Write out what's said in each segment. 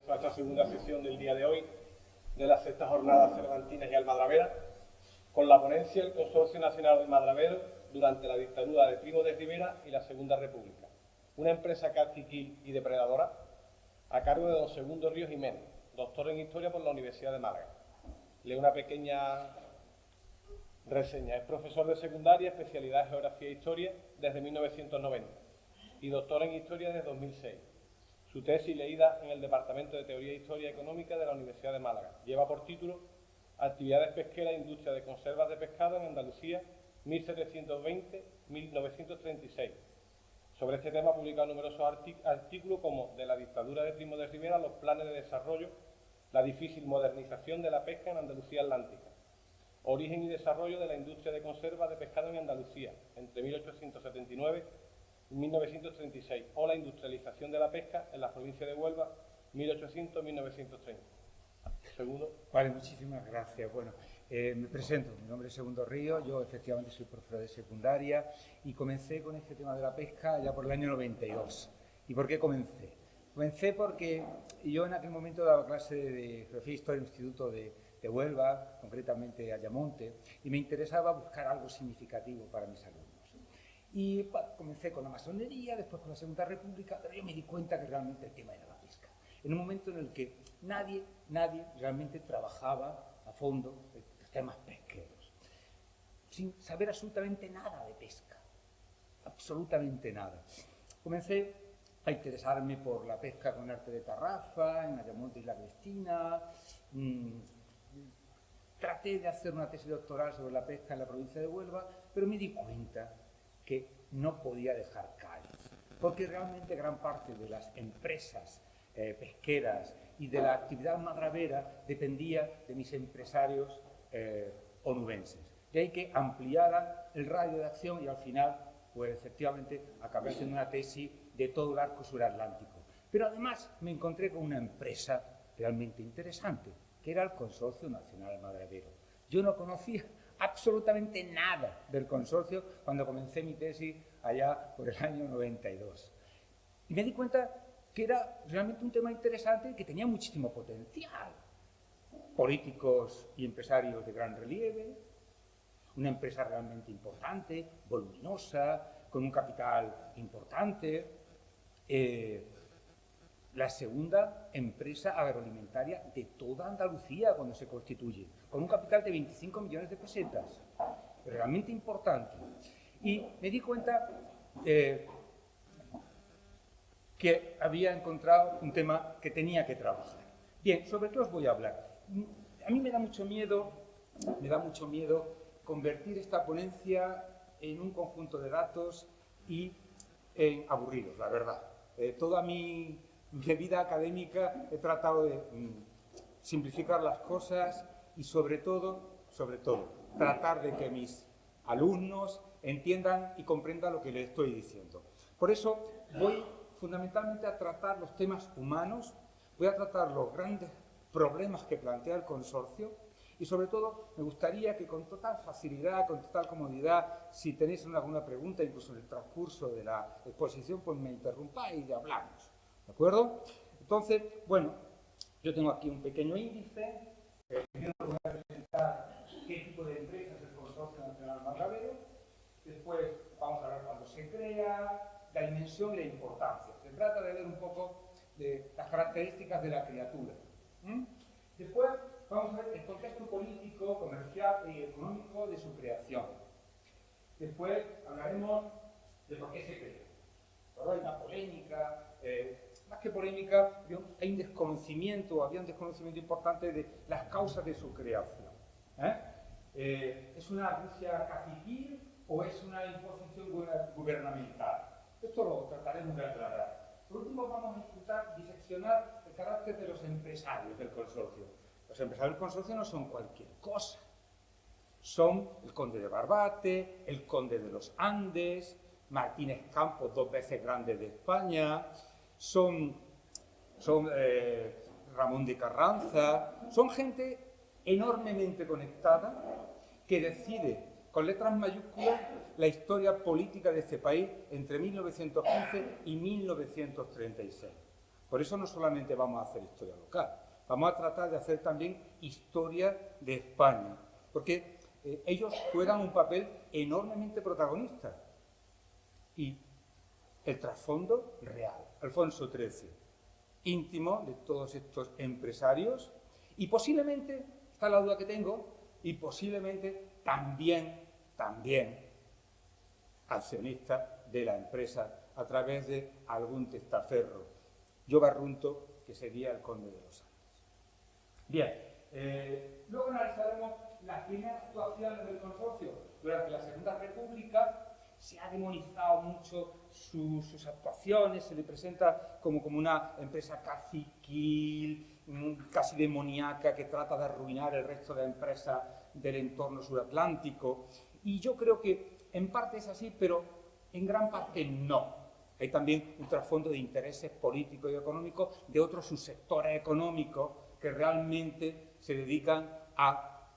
A esta segunda sesión del día de hoy de las sextas jornadas cervantinas y almadraveras, con la ponencia del Consorcio Nacional Almadrabero durante la dictadura de Primo de Rivera y la Segunda República, una empresa caciquil y depredadora a cargo de don Segundo Ríos Jiménez, doctor en Historia por la Universidad de Málaga. Leo una pequeña reseña. Es profesor de secundaria, especialidad en Geografía e Historia desde 1990 y doctor en Historia desde 2006. Su tesis, leída en el Departamento de Teoría e Historia Económica de la Universidad de Málaga, lleva por título Actividades pesqueras e industria de conservas de pescado en Andalucía 1720-1936. Sobre este tema ha publicado numerosos artículos como De la dictadura de Primo de Rivera, los planes de desarrollo, la difícil modernización de la pesca en Andalucía Atlántica, origen y desarrollo de la industria de conservas de pescado en Andalucía entre 1879 y 1936, o la industrialización de la pesca en la provincia de Huelva 1800-1930. Segundo. Vale, muchísimas gracias. Bueno, me presento, mi nombre es Segundo Ríos, yo efectivamente soy profesor de secundaria y comencé con este tema de la pesca ya por el año 92. ¿Y por qué comencé? Comencé porque yo en aquel momento daba clase de Geografía e Historia en el Instituto de Huelva, concretamente Ayamonte, y me interesaba buscar algo significativo para mis alumnos. Y bueno, comencé con la masonería, después con la Segunda República, pero yo me di cuenta que realmente el tema era la pesca. En un momento en el que nadie realmente trabajaba a fondo los temas pesqueros, sin saber absolutamente nada de pesca, absolutamente nada. Comencé a interesarme por la pesca con arte de tarrafa, en Ayamonte y la Cristina. Traté de hacer una tesis doctoral sobre la pesca en la provincia de Huelva, pero me di cuenta que no podía dejar caer, porque realmente gran parte de las empresas pesqueras y de la actividad almadravera dependía de mis empresarios onubenses. De ahí que ampliara el radio de acción y al final, pues efectivamente, acabé haciendo una tesis de todo el arco suratlántico. Pero además me encontré con una empresa realmente interesante, que era el Consorcio Nacional Almadravero. Yo no conocía absolutamente nada del consorcio cuando comencé mi tesis allá por el año 92. Y me di cuenta que era realmente un tema interesante y que tenía muchísimo potencial. Políticos y empresarios de gran relieve, una empresa realmente importante, voluminosa, con un capital importante, la segunda empresa agroalimentaria de toda Andalucía cuando se constituye, con un capital de 25 millones de pesetas, realmente importante. Y me di cuenta que había encontrado un tema que tenía que trabajar. Bien, ¿sobre qué os voy a hablar? A mí me da mucho miedo convertir esta ponencia en un conjunto de datos y en aburridos, la verdad. Toda mi vida académica he tratado de simplificar las cosas y sobre todo, tratar de que mis alumnos entiendan y comprendan lo que les estoy diciendo. Por eso voy fundamentalmente a tratar los temas humanos, voy a tratar los grandes problemas que plantea el consorcio y sobre todo me gustaría que con total facilidad, con total comodidad, si tenéis alguna pregunta, incluso en el transcurso de la exposición, pues me interrumpáis y hablamos. ¿De acuerdo? Entonces, bueno, yo tengo aquí un pequeño índice. Primero voy a presentar qué tipo de empresa es el Consorcio Nacional Almadravero. Después vamos a ver cuándo se crea, la dimensión y la importancia. Se trata de ver un poco de las características de la criatura. Después vamos a ver el contexto político, comercial y económico de su creación. Después hablaremos de por qué se crea. Ahora hay una polémica. Más que polémica, hay un desconocimiento, había un desconocimiento importante de las causas de su creación. ¿Es una Rusia caciquil o es una imposición gubernamental? Esto lo trataremos de aclarar. Por último, vamos a intentar diseccionar el carácter de los empresarios del consorcio. Los empresarios del consorcio no son cualquier cosa. Son el conde de Barbate, el conde de los Andes, Martínez Campos, 2 veces grande de España, son Ramón de Carranza, son gente enormemente conectada que decide con letras mayúsculas la historia política de este país entre 1915 y 1936. Por eso no solamente vamos a hacer historia local, vamos a tratar de hacer también historia de España, porque ellos juegan un papel enormemente protagonista. Y el trasfondo real, Alfonso XIII, íntimo de todos estos empresarios y posiblemente, esta es la duda que tengo, y posiblemente también accionista de la empresa a través de algún testaferro. Yo barrunto que sería el conde de los Andes. Bien, luego analizaremos las primeras actuaciones del consorcio. Durante la Segunda República se ha demonizado mucho sus actuaciones, se le presenta como una empresa caciquil, casi demoníaca, que trata de arruinar el resto de empresas del entorno suratlántico. Y yo creo que en parte es así, pero en gran parte no. Hay también un trasfondo de intereses políticos y económicos de otros subsectores económicos que realmente se dedican a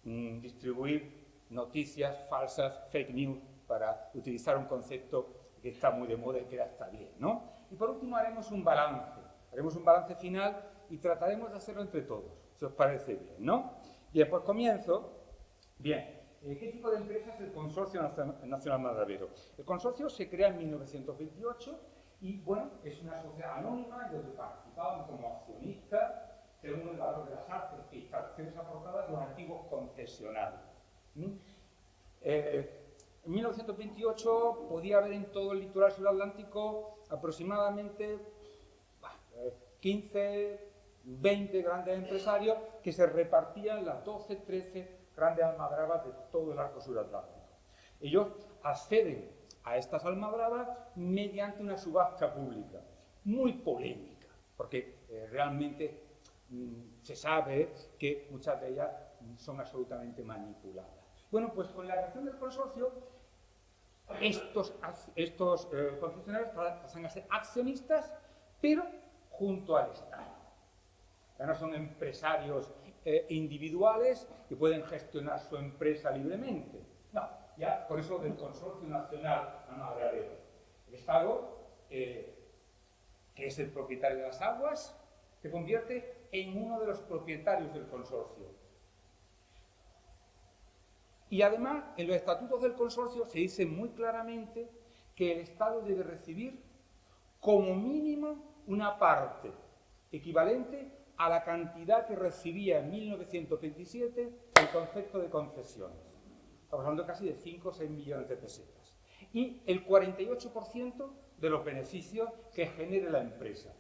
distribuir noticias falsas, fake news, para utilizar un concepto que está muy de moda y que está bien, ¿no? Y por último haremos un balance final y trataremos de hacerlo entre todos, si os parece bien, ¿no? Bien, pues comienzo. Bien, ¿qué tipo de empresa es el Consorcio Nacional Madravero? El consorcio se crea en 1928 y, bueno, es una sociedad anónima donde participaban como accionistas según el valor de las artes e instalaciones aportadas los antiguos concesionarios. En 1928 podía haber en todo el litoral suratlántico aproximadamente 15, 20 grandes empresarios que se repartían las 12, 13 grandes almadrabas de todo el arco suratlántico. Ellos acceden a estas almadrabas mediante una subasta pública, muy polémica, porque realmente se sabe que muchas de ellas son absolutamente manipuladas. Bueno, pues con la creación del consorcio, estos concesionarios pasan a ser accionistas, pero junto al Estado. Ya no son empresarios individuales que pueden gestionar su empresa libremente. No, ya por eso del Consorcio Nacional Madravero. El Estado, que es el propietario de las aguas, se convierte en uno de los propietarios del consorcio. Y además, en los estatutos del consorcio se dice muy claramente que el Estado debe recibir como mínimo una parte equivalente a la cantidad que recibía en 1927 el concepto de concesiones. Estamos hablando casi de 5 o 6 millones de pesetas. Y el 48% de los beneficios que genere la empresa.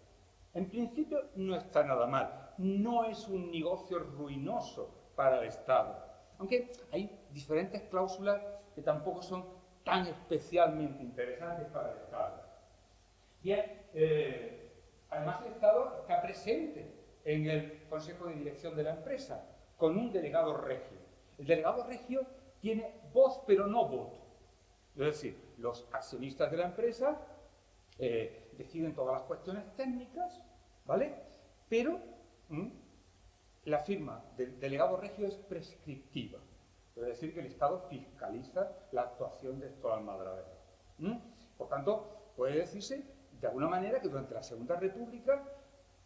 En principio no está nada mal. No es un negocio ruinoso para el Estado. Aunque hay diferentes cláusulas que tampoco son tan especialmente interesantes para el Estado. Bien, además el Estado está presente en el Consejo de Dirección de la empresa, con un delegado regio. El delegado regio tiene voz pero no voto. Es decir, los accionistas de la empresa deciden todas las cuestiones técnicas, ¿vale? Pero la firma del delegado regio es prescriptiva. Es decir, que el Estado fiscaliza la actuación de estos almadraberos. Por tanto, puede decirse de alguna manera que durante la Segunda República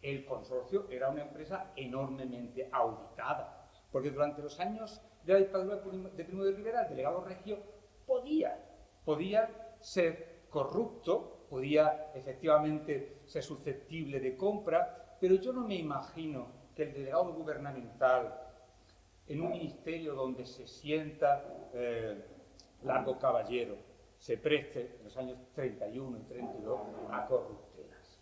el consorcio era una empresa enormemente auditada, porque durante los años de la dictadura de Primo de Rivera el delegado regio podía ser corrupto, podía efectivamente ser susceptible de compra, pero yo no me imagino que el delegado gubernamental en un ministerio donde se sienta Largo Caballero se preste en los años 31 y 32 a corruptelas.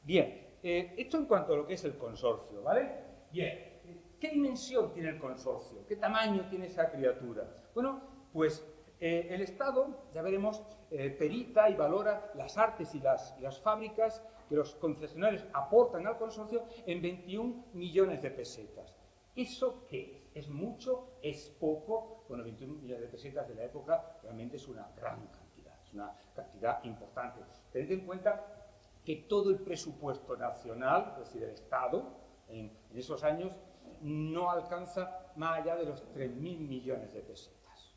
Bien, esto en cuanto a lo que es el consorcio, ¿vale? Bien, ¿qué dimensión tiene el consorcio? ¿Qué tamaño tiene esa criatura? Bueno, pues el Estado, ya veremos, perita y valora las artes y las fábricas que los concesionarios aportan al consorcio en 21 millones de pesetas. ¿Eso qué es? ¿Es mucho? ¿Es poco? Bueno, 21 millones de pesetas de la época realmente es una gran cantidad, es una cantidad importante. Tened en cuenta que todo el presupuesto nacional, es decir, el Estado, en esos años, no alcanza más allá de los 3.000 millones de pesetas.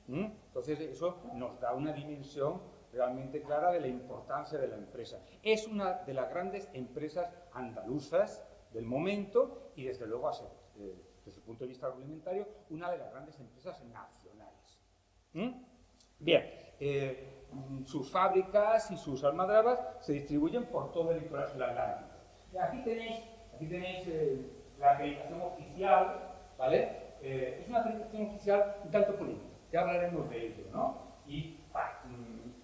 Entonces, eso nos da una dimensión realmente clara de la importancia de la empresa. Es una de las grandes empresas andaluzas del momento y, desde luego, desde el punto de vista agroalimentario, una de las grandes empresas nacionales. Bien, sus fábricas y sus almadrabas se distribuyen por todo el litoral suratlántico. Aquí tenéis la acreditación oficial, ¿vale? Es una acreditación oficial un tanto polémica, ya hablaremos de ello, ¿no? Y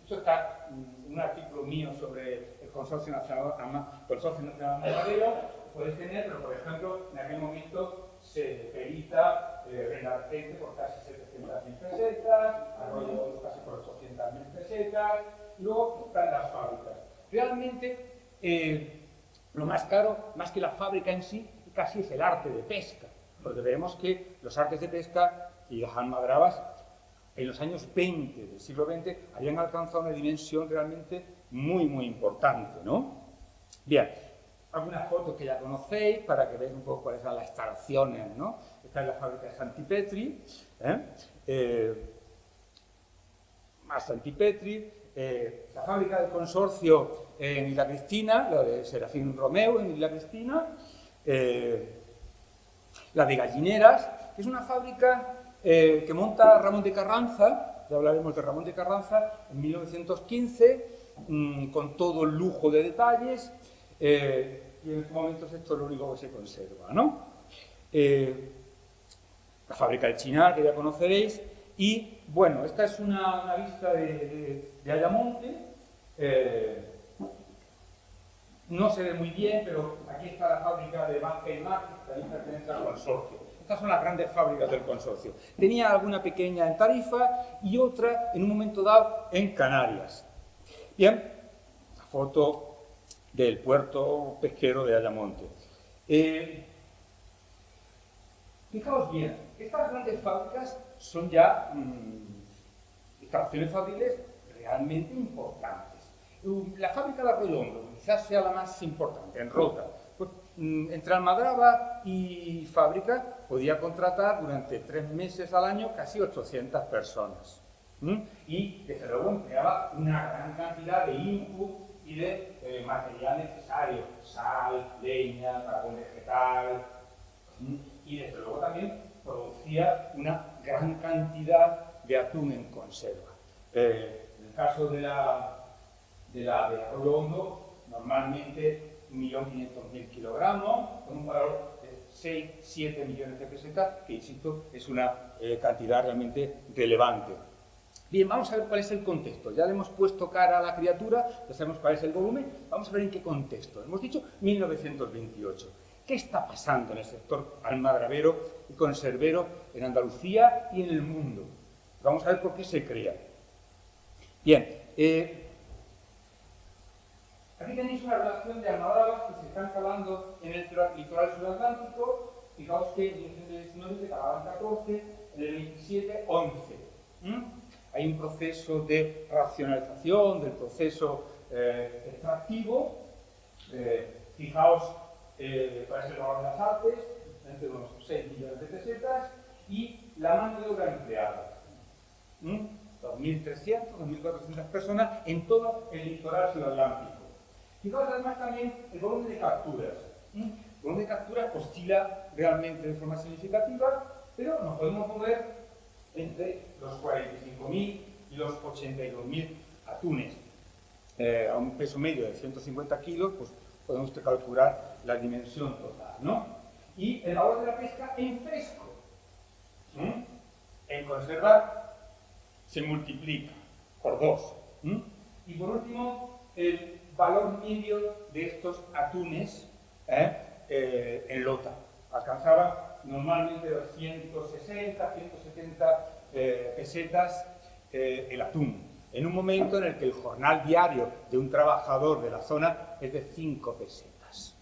eso está en un artículo mío sobre el Consorcio Nacional Ganadero, podéis tener, pero por ejemplo, en aquel momento se perita Renarcente por casi 700.000 pesetas, Arroyo casi por 800.000 pesetas, y luego están las fábricas. Realmente, lo más caro, más que la fábrica en sí, casi es el arte de pesca, porque vemos que los artes de pesca y las almadrabas en los años 20 del siglo XX habían alcanzado una dimensión realmente muy, muy importante, ¿no? Bien, algunas fotos que ya conocéis para que veáis un poco cuáles eran las instalaciones, ¿no? Esta es la fábrica de Santipetri, más Santipetri, la fábrica del consorcio en Isla Cristina, la de Serafín Romeu en Isla Cristina, la de Gallineras, que es una fábrica que monta Ramón de Carranza, ya hablaremos de Ramón de Carranza, en 1915, con todo el lujo de detalles, y en estos momentos esto es lo único que se conserva, ¿no? La fábrica del Chinar, que ya conoceréis, y bueno, esta es una vista de Ayamonte, no se ve muy bien, pero aquí está la fábrica de Banca y Mar, que también pertenece al consorcio. Estas son las grandes fábricas del consorcio. Tenía alguna pequeña en Tarifa y otra, en un momento dado, en Canarias. Bien, la foto del puerto pesquero de Ayamonte. Fijaos bien, estas grandes fábricas son ya instalaciones fabriles realmente importantes. La fábrica de Arroyo Hondo quizás sea la más importante, en Rota. Pues, entre almadraba y fábrica podía contratar durante 3 meses al año casi 800 personas. Y, desde luego, empleaba una gran cantidad de input y de material necesario, sal, leña, carbón vegetal, y desde luego también producía una gran cantidad de atún en conserva. En el caso de Arroyo Hondo, normalmente 1.500.000 kilogramos, con un valor de 6-7 millones de pesetas, que, insisto, es una cantidad realmente relevante. Bien, vamos a ver cuál es el contexto. Ya le hemos puesto cara a la criatura, ya sabemos cuál es el volumen, vamos a ver en qué contexto. Hemos dicho 1928. ¿Qué está pasando en el sector almadravero y conservero en Andalucía y en el mundo? Vamos a ver por qué se crea. Bien, aquí tenéis una relación de almadrabas que se están calando en el litoral suratlántico. Fijaos que en el 1919 se calaban 14, en el 27, 11. Hay un proceso de racionalización del proceso extractivo. Fijaos cuál es el valor de las artes, entre unos 6 millones de pesetas, y la mano de obra empleada. 2.300, 2.400 personas en todo el litoral sudatlántico. Fijaos además también el volumen de capturas. El volumen de capturas oscila realmente de forma significativa, pero nos podemos mover entre los 45.000 y los 82.000 atunes. A un peso medio de 150 kilos, pues podemos calcular la dimensión total, ¿no? Y el valor de la pesca en fresco, en conserva, se multiplica por 2. Y por último, el valor medio de estos atunes en lota. Alcanzaba normalmente 260, 170 pesetas el atún, en un momento en el que el jornal diario de un trabajador de la zona es de 5 pesetas.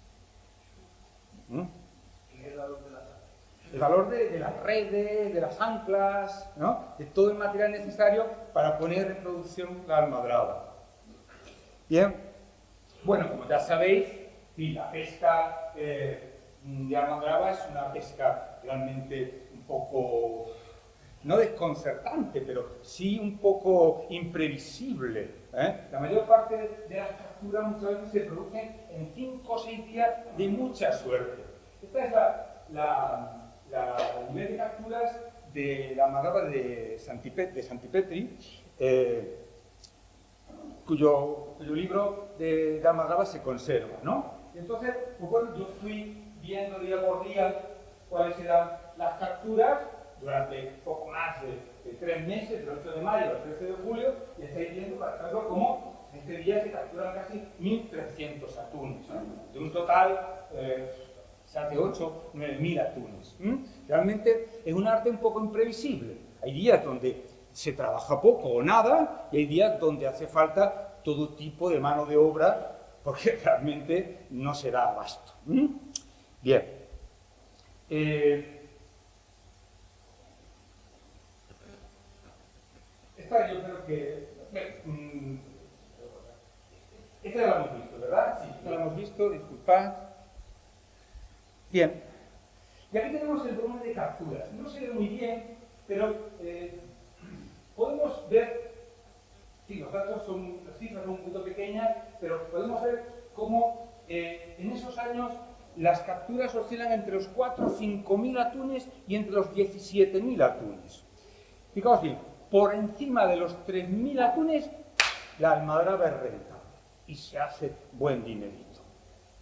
¿Qué es el valor de las artes? El valor de las redes, de las anclas, ¿no? De todo el material necesario para poner en producción la almadraba. Bien, bueno, como ya sabéis, la pesca de almadraba es una pesca realmente un poco no desconcertante, pero sí un poco imprevisible. La mayor parte de las capturas muchas veces se producen en 5 o 6 días de mucha suerte. Esta es la nivel de capturas de la almadraba de Santipetri, cuyo libro de almadraba se conserva, ¿no? Y entonces, pues bueno, yo fui viendo día por día cuáles eran las capturas durante poco más de 3 meses, del 8 de mayo al 13 de julio, y estáis viendo, por ejemplo, cómo en este día se capturan casi 1.300 atunes, ¿no? De un total, 7, 8, 9.000 atunes. Realmente es un arte un poco imprevisible. Hay días donde se trabaja poco o nada, y hay días donde hace falta todo tipo de mano de obra, porque realmente no se da abasto. Bien. Esta yo creo que... esta ya la hemos visto, ¿verdad? Sí, esta la hemos visto, disculpad. Bien. Y aquí tenemos el volumen de capturas. No se ve muy bien, pero podemos ver, sí, los datos son, las cifras son un poquito pequeñas, pero podemos ver cómo en esos años las capturas oscilan entre los 4 o 5.000 atunes y entre los 17.000 atunes. Fijaos bien, por encima de los 3.000 atunes, la almadraba es rentable y se hace buen dinerito.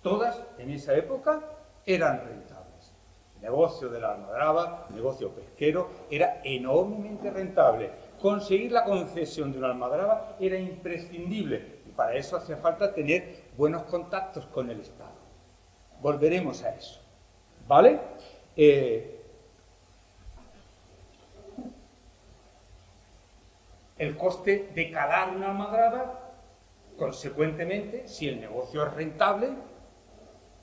Todas en esa época eran rentables. El negocio de la almadraba, el negocio pesquero, era enormemente rentable. Conseguir la concesión de una almadraba era imprescindible y para eso hacía falta tener buenos contactos con el Estado. Volveremos a eso, ¿vale? El coste de calar una almadraba, consecuentemente, si el negocio es rentable,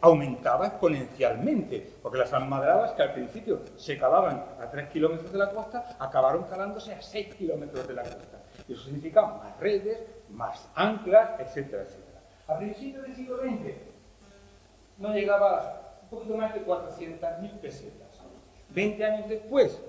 aumentaba exponencialmente, porque las almadrabas que al principio se calaban a 3 kilómetros de la costa, acabaron calándose a 6 kilómetros de la costa. Y eso significa más redes, más anclas, etcétera, etcétera. A principios del siglo XX no llegaba a un poquito más de 400.000 pesetas. 20 años después,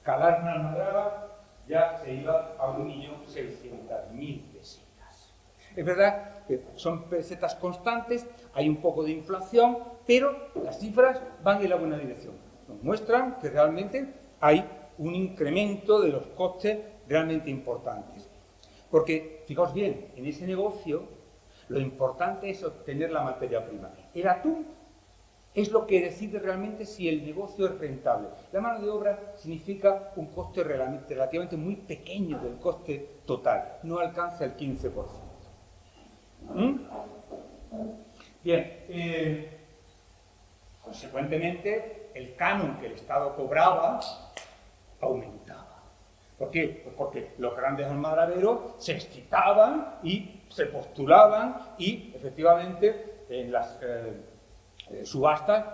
calar una almadraba ya se iba a 1.600.000 pesetas. Es verdad que son pesetas constantes, hay un poco de inflación, pero las cifras van en la buena dirección. Nos muestran que realmente hay un incremento de los costes realmente importantes. Porque, fijaos bien, en ese negocio lo importante es obtener la materia prima. El atún es lo que decide realmente si el negocio es rentable. La mano de obra significa un coste relativamente muy pequeño del coste total, no alcanza el 15%. Bien, consecuentemente, el canon que el Estado cobraba aumentaba. ¿Por qué? Pues porque los grandes almadraberos se excitaban y se postulaban y, efectivamente, en las subastas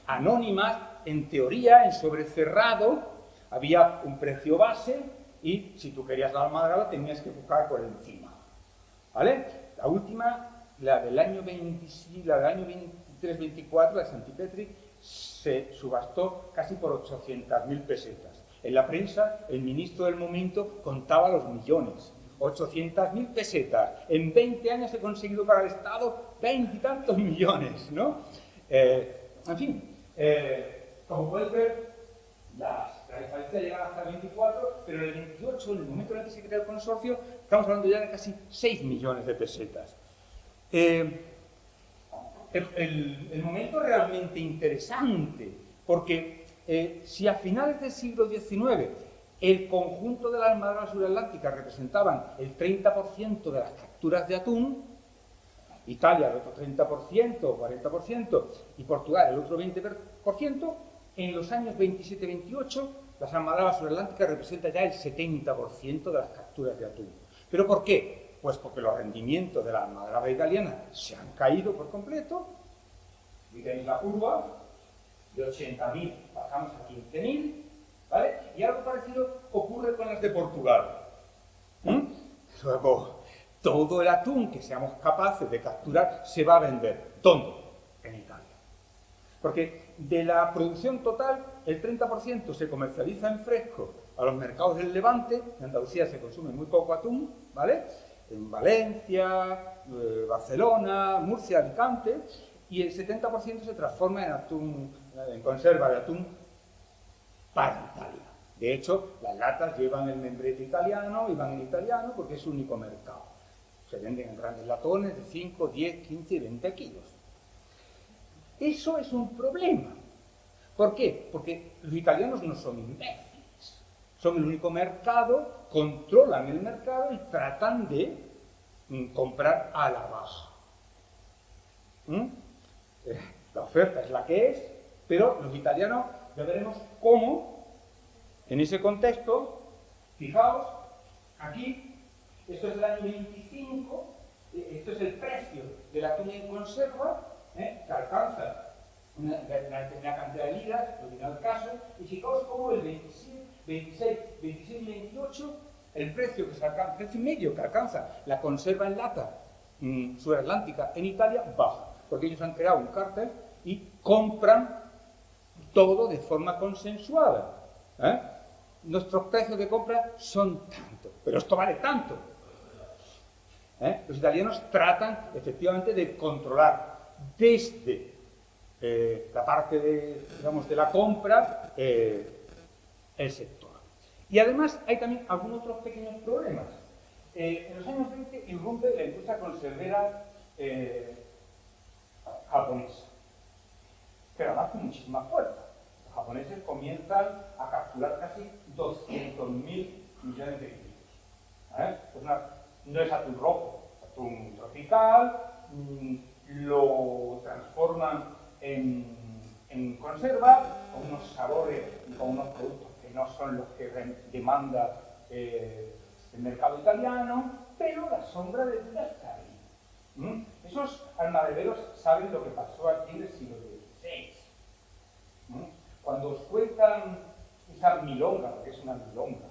anónimas, en teoría, en sobrecerrado, había un precio base y si tú querías la almadraba tenías que buscar por encima. ¿Vale? La última, la del año 23-24, la de Santipetri, se subastó casi por 800.000 pesetas. En la prensa, el ministro del momento contaba los millones. 800.000 pesetas. En 20 años he conseguido para el Estado 20 y tantos millones, ¿no? En fin, como podéis ver, la diferencia llega hasta el 24, pero en el 28, en el momento en el que se crea el consorcio, estamos hablando ya de casi 6 millones de pesetas. El momento realmente interesante, porque si a finales del siglo XIX el conjunto de las almadrabas suratlánticas representaban el 30% de las capturas de atún, Italia el otro 30% o 40% y Portugal el otro 20%, en los años 27-28 las almadrabas suratlánticas representan ya el 70% de las capturas de atún. ¿Pero por qué? Pues porque los rendimientos de la almadraba italiana se han caído por completo. Y tenéis la curva, de 80.000 pasamos a 15.000, ¿vale? Y algo parecido ocurre con las de Portugal. Luego, todo el atún que seamos capaces de capturar se va a vender. ¿Dónde? En Italia. Porque de la producción total, el 30% se comercializa en fresco a los mercados del Levante. En Andalucía se consume muy poco atún, ¿vale? En Valencia, Barcelona, Murcia, Alicante, y el 70% se transforma en atún, en conserva de atún para Italia. De hecho, las latas llevan el membrete italiano y van en italiano porque es su único mercado. Se venden en grandes latones de 5, 10, 15 y 20 kilos. Eso es un problema. ¿Por qué? Porque los italianos no son imbéciles. Son el único mercado, controlan el mercado y tratan de comprar a la baja. La oferta es la que es, pero los italianos ya veremos cómo, en ese contexto, fijaos, aquí, esto es el año 25, esto es el precio del atún en conserva, que alcanza una cantidad de liras, lo que da el caso, y fijaos cómo el 26 y 28, el precio que se alcanza, el precio medio que alcanza la conserva en lata sudatlántica en Italia baja, porque ellos han creado un cártel y compran todo de forma consensuada. Nuestros precios de compra son tanto, pero esto vale tanto. Los italianos tratan efectivamente de controlar desde la parte de, digamos, de la compra el sector. Y además hay también algunos otros pequeños problemas. En los años 20 irrumpe la industria conservera japonesa, pero además con muchísima fuerza. Los japoneses comienzan a capturar casi 200.000 millones de kilos. Pues no es atún rojo, es atún tropical, lo transforman en conserva, con unos sabores y con unos productos que no son los que demanda el mercado italiano, pero la sombra de duda está ahí. Esos almadraberos saben lo que pasó aquí en el siglo XVI. Cuando os cuentan esa milonga, porque es una milonga,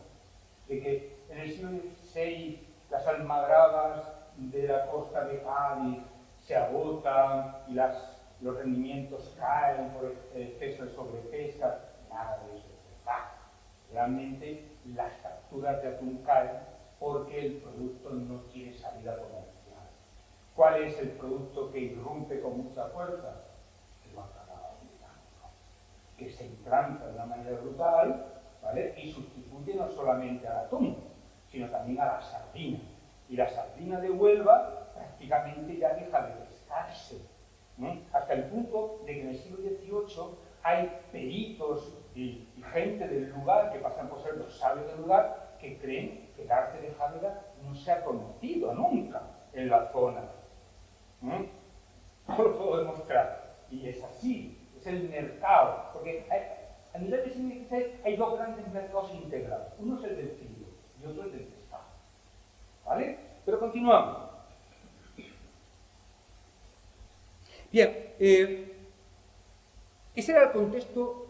de que en el siglo XVI las almadrabas de la costa de Cádiz se agotan y los rendimientos caen por el exceso de sobrepesca, nada de eso es verdad. Realmente las capturas de atún caen porque el producto no tiene salida comercial. ¿Cuál es el producto que irrumpe con mucha fuerza? El bacalao británico, que se implanta de una manera brutal, ¿vale? Y sustituye no solamente al atún, sino también a la sardina. Y la sardina de Huelva prácticamente ya deja de pescarse, hasta el punto de que en el siglo XVIII hay peritos y gente del lugar que pasan por ser los sabios del lugar que creen que el arte de Jáveda no se ha conocido nunca en la zona. ¿Cómo lo puedo demostrar? Y es así, es el mercado, porque a nivel de siglo XVI hay dos grandes mercados integrados, uno es el del filo y otro es el del pescado, ¿vale? Pero continuamos. Bien, ese era el contexto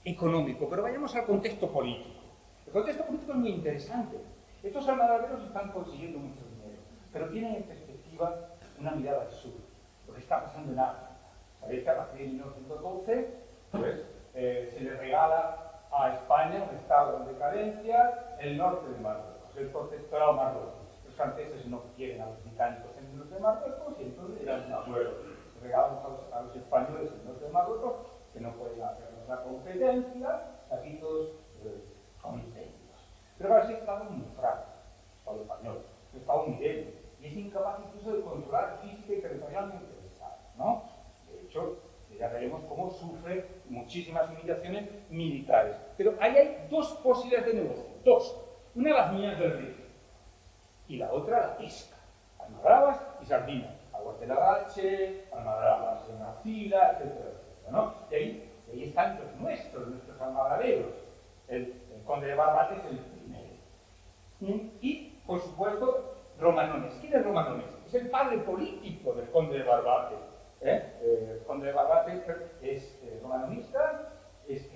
económico, pero vayamos al contexto político. El contexto político es muy interesante. Estos almadraberos están consiguiendo mucho dinero, pero tienen en perspectiva una mirada al sur, lo que está pasando en África. Sabéis que a partir de 1912 pues, se le regala a España un estado en decadencia, el norte de Marruecos, el protectorado marroquí. Los franceses no quieren a los británicos en el norte de Marruecos y entonces eran un acuerdo. Regalamos a los españoles en el norte de Marruecos que no pueden hacernos la competencia, aquí todos contentos. Pero ahora sí estado muy frágil, el Estado español, el Estado muy débil, y es incapaz incluso de controlar física y territorialmente el Estado, ¿no? De hecho, ya veremos cómo sufre muchísimas humillaciones militares. Pero ahí hay dos posibilidades de negocio, dos. Una las minas del río y la otra la pesca, almadrabas y sardinas. Aguas de Larache, almadrabas en Arcila, etcétera, etcétera, ¿no? Y ahí están los nuestros almadraberos. El conde de Barbate es el primero. Y, por supuesto, Romanones. ¿Quién es Romanones? Es el padre político del conde de Barbate. El conde de Barbate es romanonista, es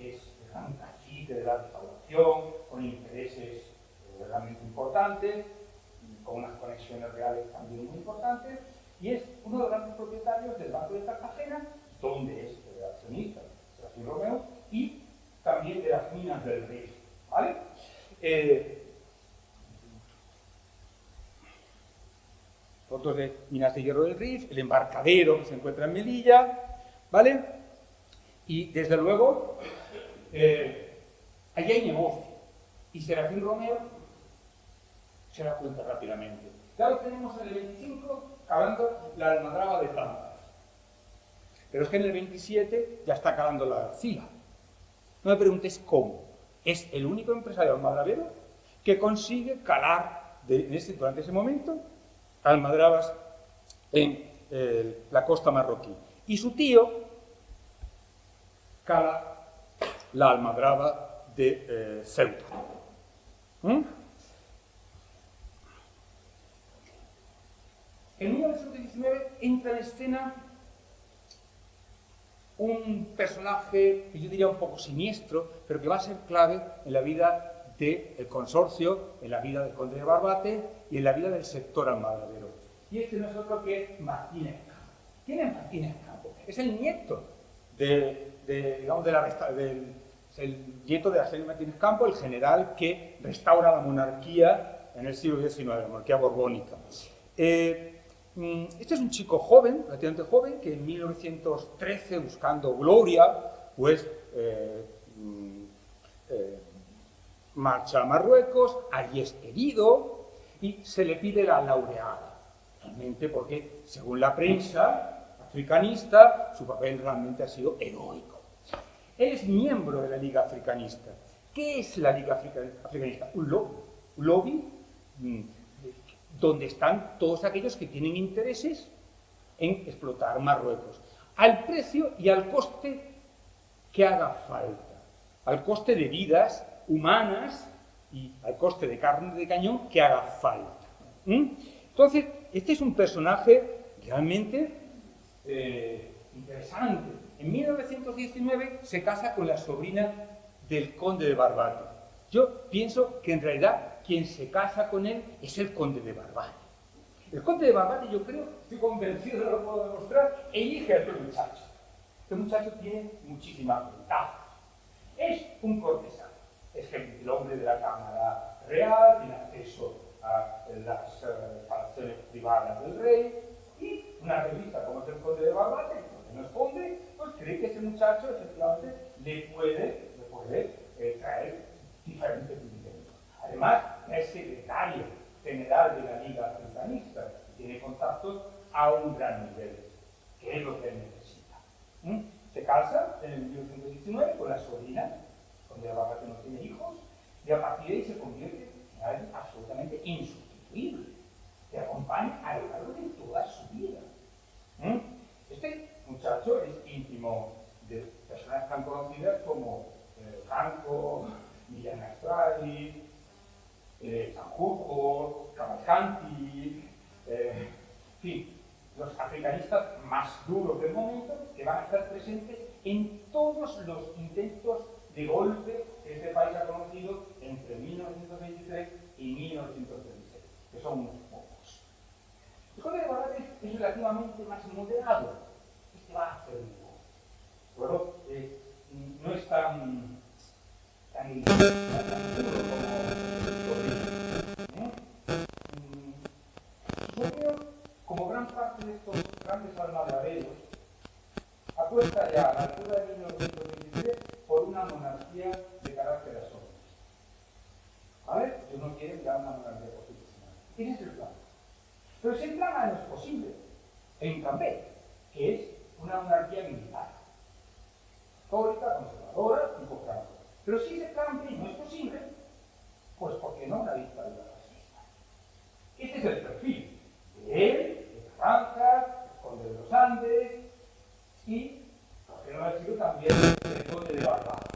gran cacique de la restauración, con intereses realmente importantes, con unas conexiones reales también muy importantes, y es uno de los grandes propietarios del Banco de Cartagena, donde es fotos de minas de hierro del Rif, el embarcadero que se encuentra en Melilla, ¿vale? Y desde luego, allí hay negocio. Y Serafín Romero se da cuenta rápidamente. Claro, tenemos en el 25 cavando la almadraba de Zanta. Pero es que en el 27 ya está cavando la arcila. No me preguntes cómo. Es el único empresario almadravero que consigue calar durante ese momento almadrabas en la costa marroquí. Y su tío cala la almadraba de Ceuta. En 1919 entra en escena un personaje que yo diría un poco siniestro, pero que va a ser clave en la vida del consorcio, en la vida del conde de Barbate y en la vida del sector almadravero. Y este no es otro que Martínez Campo. ¿Quién es Martínez Campo? Es el nieto del nieto de Arsenio Martínez Campo, el general que restaura la monarquía en el siglo XIX, la monarquía borbónica. Este es un chico joven, relativamente joven, que en 1913, buscando gloria, pues marcha a Marruecos, allí es herido y se le pide la laureada, realmente porque, según la prensa africanista, su papel realmente ha sido heroico. Él es miembro de la Liga Africanista. ¿Qué es la Liga Africanista? Un lobby donde están todos aquellos que tienen intereses en explotar Marruecos, al precio y al coste que haga falta, al coste de vidas humanas y al coste de carne de cañón que haga falta. Entonces, este es un personaje realmente interesante. En 1919 se casa con la sobrina del conde de Barbate. Yo pienso que en realidad quien se casa con él es el conde de Barbate. El conde de Barbate, yo creo, estoy convencido, no lo puedo demostrar, elige a este muchacho. Este muchacho tiene muchísimas ventajas. Es un cortesano, es el hombre de la Cámara Real, tiene acceso a las instalaciones privadas del rey, y una revista como es el conde de Barbate, que no es conde, pues cree que ese muchacho efectivamente le puede traer diferentes dividendos. Además, es secretario general de la Liga Africanista y tiene contactos a un gran nivel, que es lo que él necesita. Se casa en 1919 con la sobrina, donde Barbate no tiene hijos, y a partir de ahí se convierte en alguien absolutamente insustituible, que acompaña a lo largo de toda su vida. Este muchacho es íntimo de personas tan conocidas como Franco, Millán Astray, Sanjurjo, Cavalcanti, en fin, los africanistas más duros del momento que van a estar presentes en todos los intentos de golpe que este país ha conocido entre 1923 y 1936, que son unos pocos. El conde de Barbate es relativamente más moderado. Este va a hacer un poco. Bueno, no es tan duro como su sobrino, como gran parte de estos grandes almadraberos, apuesta ya a la altura de 1923 por una monarquía de carácter absoluto. ¿Vale? Ellos no quieren ya una monarquía constitucional. Ese es el plan. Pero ese plan no es posible en plan B, que es una monarquía militar, católica, conservadora y popular. Pero si ese plan B no es posible, pues ¿por qué no una dictadura fascista? Este es el perfil de él, de Carranza, el conde de los Andes y, ¿por qué no ha sido también el conde de Barbate?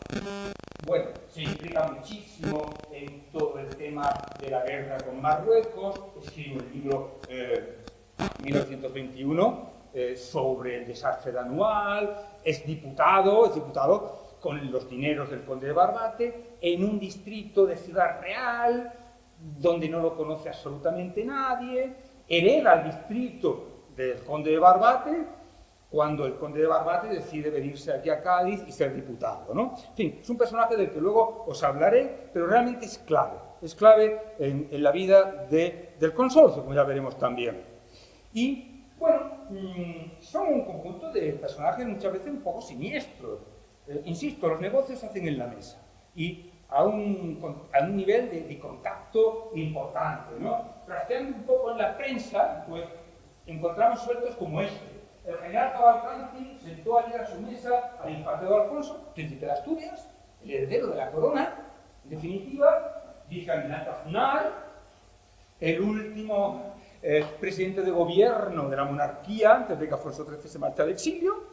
Bueno, se implica muchísimo en todo el tema de la guerra con Marruecos, escribe un libro en 1921 sobre el desastre de Anual, es diputado con los dineros del conde de Barbate en un distrito de Ciudad Real, donde no lo conoce absolutamente nadie, hereda el distrito del conde de Barbate, cuando el conde de Barbate decide venirse aquí a Cádiz y ser diputado, ¿no? En fin, es un personaje del que luego os hablaré, pero realmente es clave en la vida del consorcio, como ya veremos también. Y, bueno, son un conjunto de personajes muchas veces un poco siniestros. Insisto, los negocios se hacen en la mesa y a un nivel de contacto importante, ¿no? Rastreando un poco en la prensa, pues encontramos sueltos como este. El general Cavalcanti sentó ayer a su mesa al infante don Alfonso, príncipe de Asturias, el heredero de la corona, en definitiva, dice Almirante Aznar, el último presidente de gobierno de la monarquía antes de que Alfonso XIII se marche al exilio,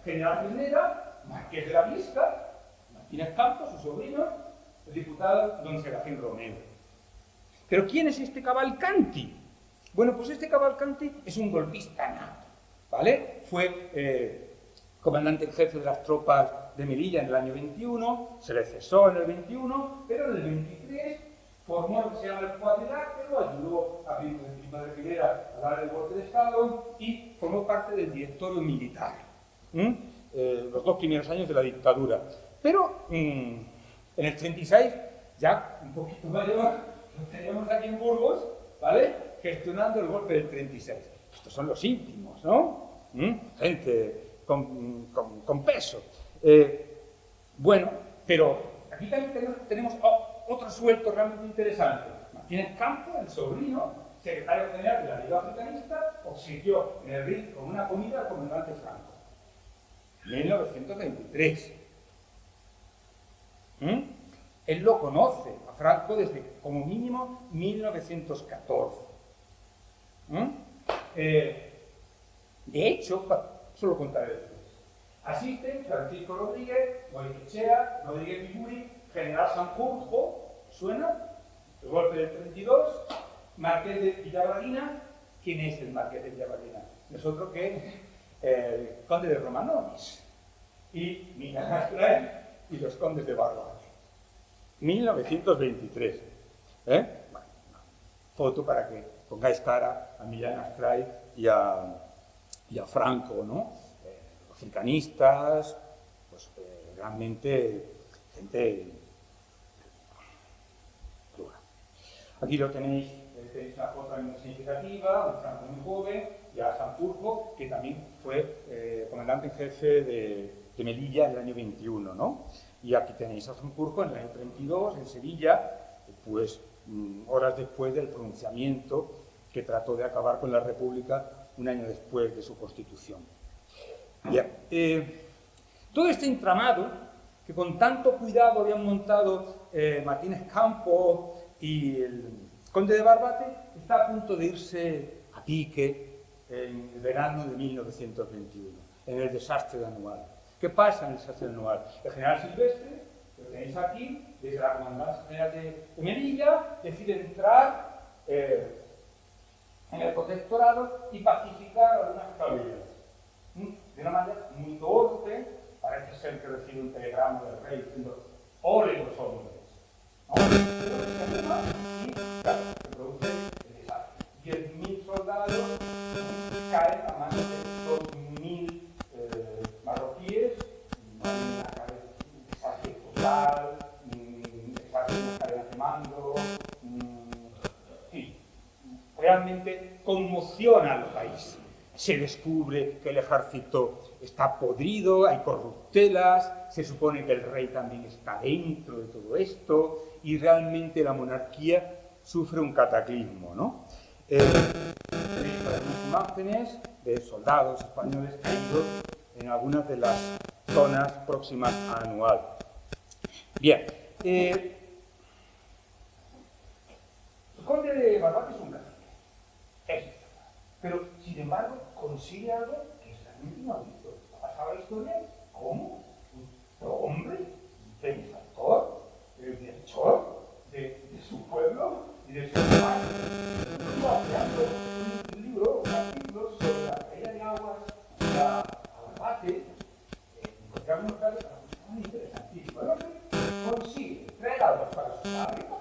general Cisnera, marqués de la Biesca, Martínez Campos, su sobrino, el diputado don Serafín Romero. ¿Pero quién es este Cavalcanti? Bueno, pues este Cavalcanti es un golpista nato, ¿vale? Fue comandante en jefe de las tropas de Melilla en el año 21, se le cesó en el 21, pero en el 23 formó lo que se llama el cuadrilátero, ayudó a Primo de Rivera a dar el golpe de Estado y formó parte del directorio militar, los 2 primeros años de la dictadura. Pero en el 36, ya un poquito mayor, lo tenemos aquí en Burgos, ¿vale? Gestionando el golpe del 36. Estos son los íntimos, ¿no? Gente con peso. Bueno, pero aquí también tenemos otro suelto realmente interesante. Martínez Campos, el sobrino, secretario general de la Liga Africanista, obsequió en el RIF con una comida al comandante Franco. 1923. Él lo conoce a Franco desde como mínimo 1914. De hecho, solo contaré después. Asisten Francisco Rodríguez, Goycoechea, Rodríguez Piguri, General Sanjurjo, ¿suena? El golpe del 32, Marqués de Villavardina. ¿Quién es el Marqués de Villavardina? No es otro que el conde de Romanones y Millán Astray y los condes de Barbate. 1923. Bueno, foto para que pongáis cara a Millán Astray y a Franco, ¿no? Africanistas, pues realmente gente dura. Aquí lo tenéis una foto muy significativa, un Franco muy joven, y a Sanjurjo, que también fue comandante en jefe de Melilla en el año 21, ¿no? Y aquí tenéis a Sanjurjo en el año 32, en Sevilla, pues horas después del pronunciamiento que trató de acabar con la República un año después de su constitución. Bien, todo este entramado que con tanto cuidado habían montado Martínez Campos y el conde de Barbate está a punto de irse a pique en el verano de 1921, en el desastre de Anual. ¿Qué pasa en el desastre de Anual? El general Silvestre, que lo tenéis aquí, desde la Comandancia General de Melilla, decide entrar en el protectorado y pacificar algunas caballerías. De una manera muy torpe, parece ser que recibe un telegrama del rey diciendo ¡ole los hombres! Y claro, se produce el desastre. 10.000 soldados caen a manos de 2.000 marroquíes, un desastre total, desastre de cadenas de mando, realmente conmociona al país. Se descubre que el ejército está podrido, hay corruptelas, se supone que el rey también está dentro de todo esto y realmente la monarquía sufre un cataclismo, ¿no? Tenéis algunas imágenes de soldados españoles caídos en algunas de las zonas próximas a Anual. Bien, el conde de Barbate es un gran pero, sin embargo, consigue algo que es realmente inaudito. ¿Ha pasado la historia? ¿Cómo? Un hombre, un benefactor, el bienhechor de su pueblo y de su hermano. Estuvo creando un libro, un artículo sobre la caída de aguas a Barbate. Encontramos unos casos muy interesantísimos. El hombre consigue traer aguas para sus fábricas,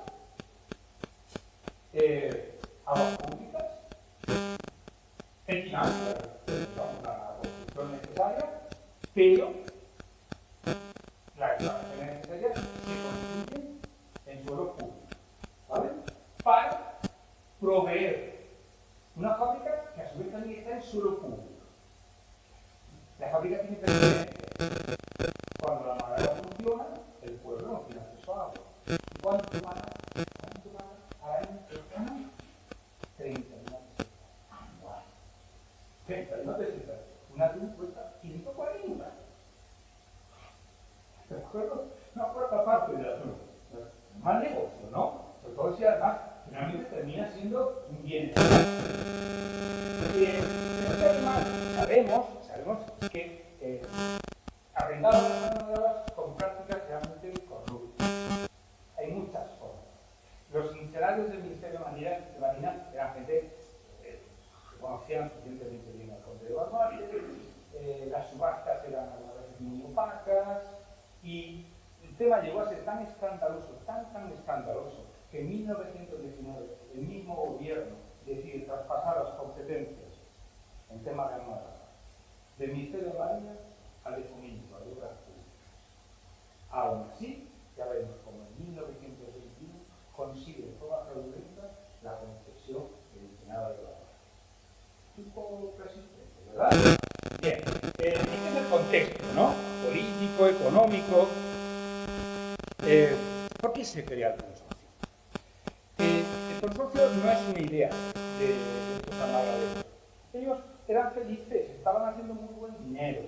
aguas públicas, el finanzas, la construcción necesaria, pero las instalaciones necesarias se construyen en suelo público, ¿vale? Para proveer una fábrica fábrica tiene que estar en suelo público. La fábrica tiene pertenencia. Cuando la madera funciona, el pueblo no tiene acceso a agua. ¿Cuánto paga? Al año cercano? 30.000 pesetas. Anual. 30.000 pesetas. Una luz cuesta 140. ¿De acuerdo? Una cuarta parte de la luz. Mal negocio, ¿no? Sobre todo si además finalmente termina siendo un bien. Pero además sabemos que arrendar las nuevas con prácticas realmente corruptas. Hay muchas formas. Los funcionarios del Ministerio de Marina eran gente que conocían suficientemente bien al conde de Barbate, las subastas eran a veces muy opacas, y el tema llegó a ser tan escandaloso, tan escandaloso, que en 1919 el mismo gobierno decide traspasar las competencias en tema de armada del Ministerio de Marina al de Fomento, a Obras Públicas. Aún así, ya vemos como en 1921 consigue de forma fraudulenta la concesión del Senado de la Paz. Tipo persistente, ¿verdad? Bien, este es el contexto, ¿no? Político, económico. ¿Por qué se crea el consorcio? El consorcio no es una idea de estos amarraderos. Ellos eran felices, estaban haciendo muy buen dinero.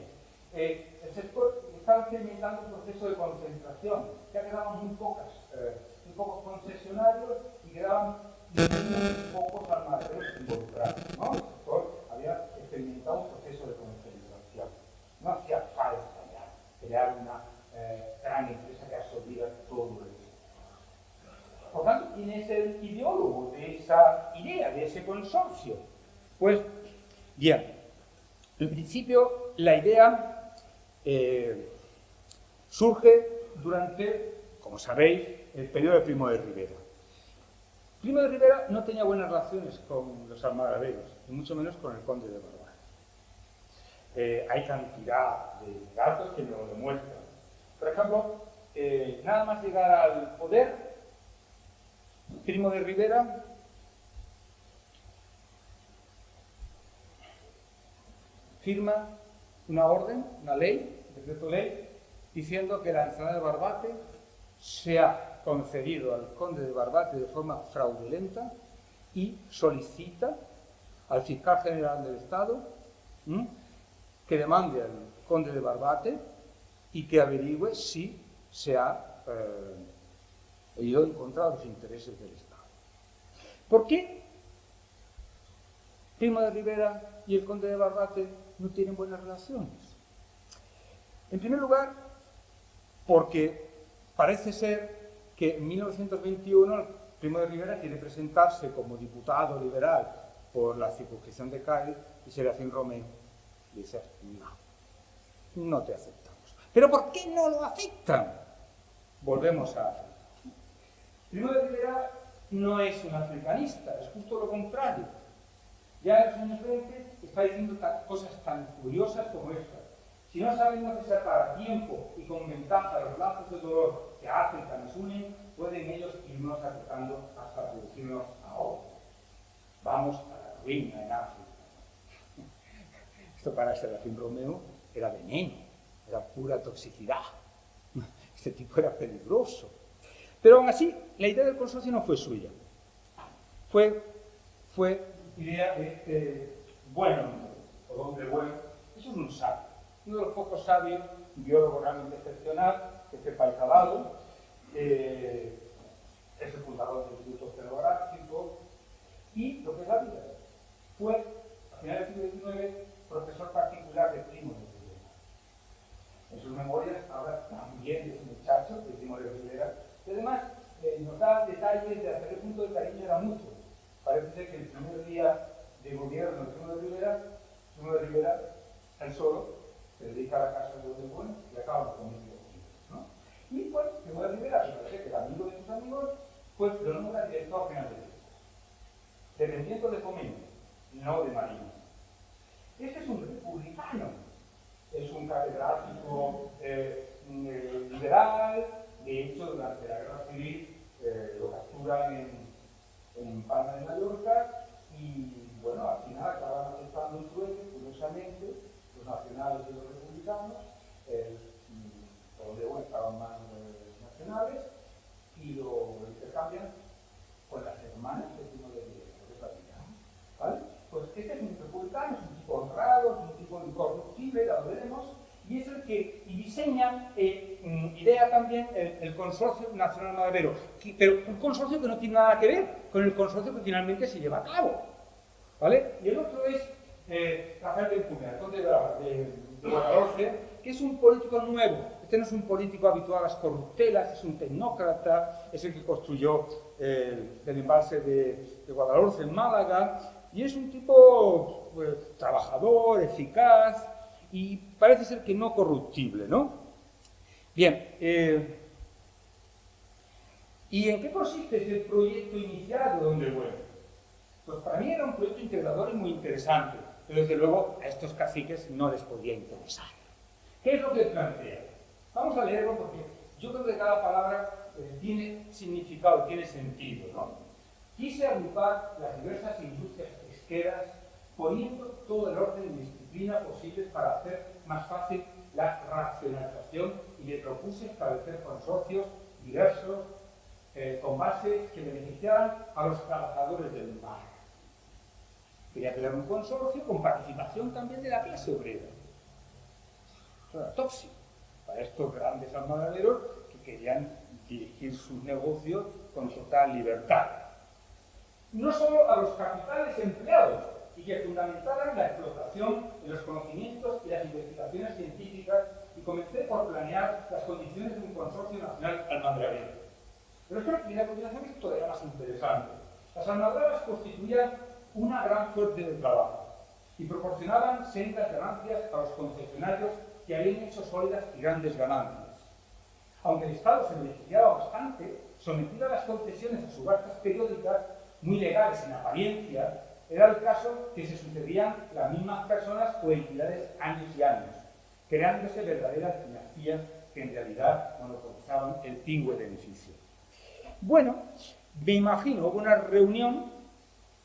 El sector estaba experimentando un proceso de concentración. Ya quedaban muy pocos concesionarios y quedaban muy pocos armaderos involucrados, ¿no? El sector había experimentado un proceso de concentración. No hacía falta ya crear una gran empresa que absorbiera todo el sector. Por tanto, ¿quién es el ideólogo de esa idea, de ese consorcio? Pues, bien, en principio la idea surge durante, como sabéis, el periodo de Primo de Rivera. Primo de Rivera no tenía buenas relaciones con los almoraveros, y mucho menos con el conde de Barbate. Hay cantidad de datos que nos lo demuestran. Por ejemplo, nada más llegar al poder, Primo de Rivera firma una orden, una ley, decreto ley, diciendo que la ensenada de Barbate se ha concedido al conde de Barbate de forma fraudulenta y solicita al fiscal general del Estado que demande al conde de Barbate y que averigüe si se ha ido en contra de los intereses del Estado. ¿Por qué Primo de Rivera y el conde de Barbate no tienen buenas relaciones? En primer lugar, porque parece ser que en 1921 el Primo de Rivera quiere presentarse como diputado liberal por la circunscripción de Cádiz y Serafín Romero dice, no te aceptamos. ¿Pero por qué no lo aceptan? Volvemos a África. Primo de Rivera no es un africanista, es justo lo contrario. Ya en los años 20 está diciendo cosas tan curiosas como estas. Si no sabemos desatar a tiempo y con ventaja los lazos de dolor que a África nos unen, pueden ellos irnos atacando hasta reducirnos a oro. Vamos a la ruina en África. Esto para Serafín Romero era veneno, era pura toxicidad. Este tipo era peligroso. Pero aún así, la idea del consorcio no fue suya. Fue idea de este buen hombre, o hombre bueno. Eso es un sabio. Uno de los pocos sabios, un biólogo realmente excepcional, que este país ha dado, es el fundador del Instituto Oceanográfico, y lo que es la vida. Fue, a finales del siglo XIX, profesor particular de Primo de Rivera. En sus memorias habla también de ese muchacho, de Primo de Rivera, y además nos da detalles de hasta qué punto el cariño era mutuo. Parece ser que el primer día de gobierno de Primo de Rivera, él solo, se dedica a la casa de los buenos y acaba con un ¿no? Y pues, Primo de Rivera, que parece que era amigo de sus amigos, pues lo nombra director general de Fiestas, dependiendo de Fomento, no de Marina. Este es un republicano, es un catedrático liberal. De hecho, durante la Guerra Civil lo capturan en Palma de Mallorca y bueno, al final acaban aceptando un trueque, curiosamente, los nacionales y los republicanos, por donde bueno, estaban más nacionales, y lo intercambian con las hermanas de Primo de Rivera, que es la vida, ¿vale? Pues este es un republicano, es un tipo honrado, es un tipo incorruptible, ya lo veremos, y es el que diseña, idea también el Consorcio Nacional Madrevero, pero un consorcio que no tiene nada que ver con el consorcio que finalmente se lleva a cabo, ¿vale? Y el otro es Rafael Benjumea, el conde de Guadalhorce, que es un político nuevo. Este no es un político habitual a las corruptelas, es un tecnócrata, es el que construyó el embalse de Guadalhorce en Málaga, y es un tipo trabajador, eficaz, y parece ser que no corruptible, ¿no? Bien, ¿y en qué consiste ese proyecto inicial de Donde Bueno? Pues para mí era un proyecto integrador y muy interesante, pero desde luego a estos caciques no les podía interesar. ¿Qué es lo que plantea? Vamos a leerlo porque yo creo que cada palabra tiene significado, tiene sentido, ¿no? Quise agrupar las diversas industrias pesqueras poniendo todo el orden y disciplina posibles para hacer más fácil la racionalización y le propuse establecer consorcios diversos con bases que beneficiaran a los trabajadores del mar. Quería crear un consorcio con participación también de la clase obrera. Eso era tóxico para estos grandes almadraberos que querían dirigir sus negocios con total libertad. No solo a los capitales empleados, y que fundamentaran la explotación de los conocimientos y las investigaciones científicas, y comencé por planear las condiciones de un consorcio nacional almadrabero. Pero es que la continuación es todavía más interesante. Las almadrabas constituían una gran fuente de trabajo y proporcionaban sendas ganancias a los concesionarios que habían hecho sólidas y grandes ganancias. Aunque el Estado se beneficiaba bastante, sometido a las concesiones a subastas periódicas, muy legales en apariencia, era el caso que se sucedían las mismas personas o entidades años y años, creándose verdaderas dinastías que en realidad monopolizaban el pingüe beneficio. Bueno, me imagino, hubo una reunión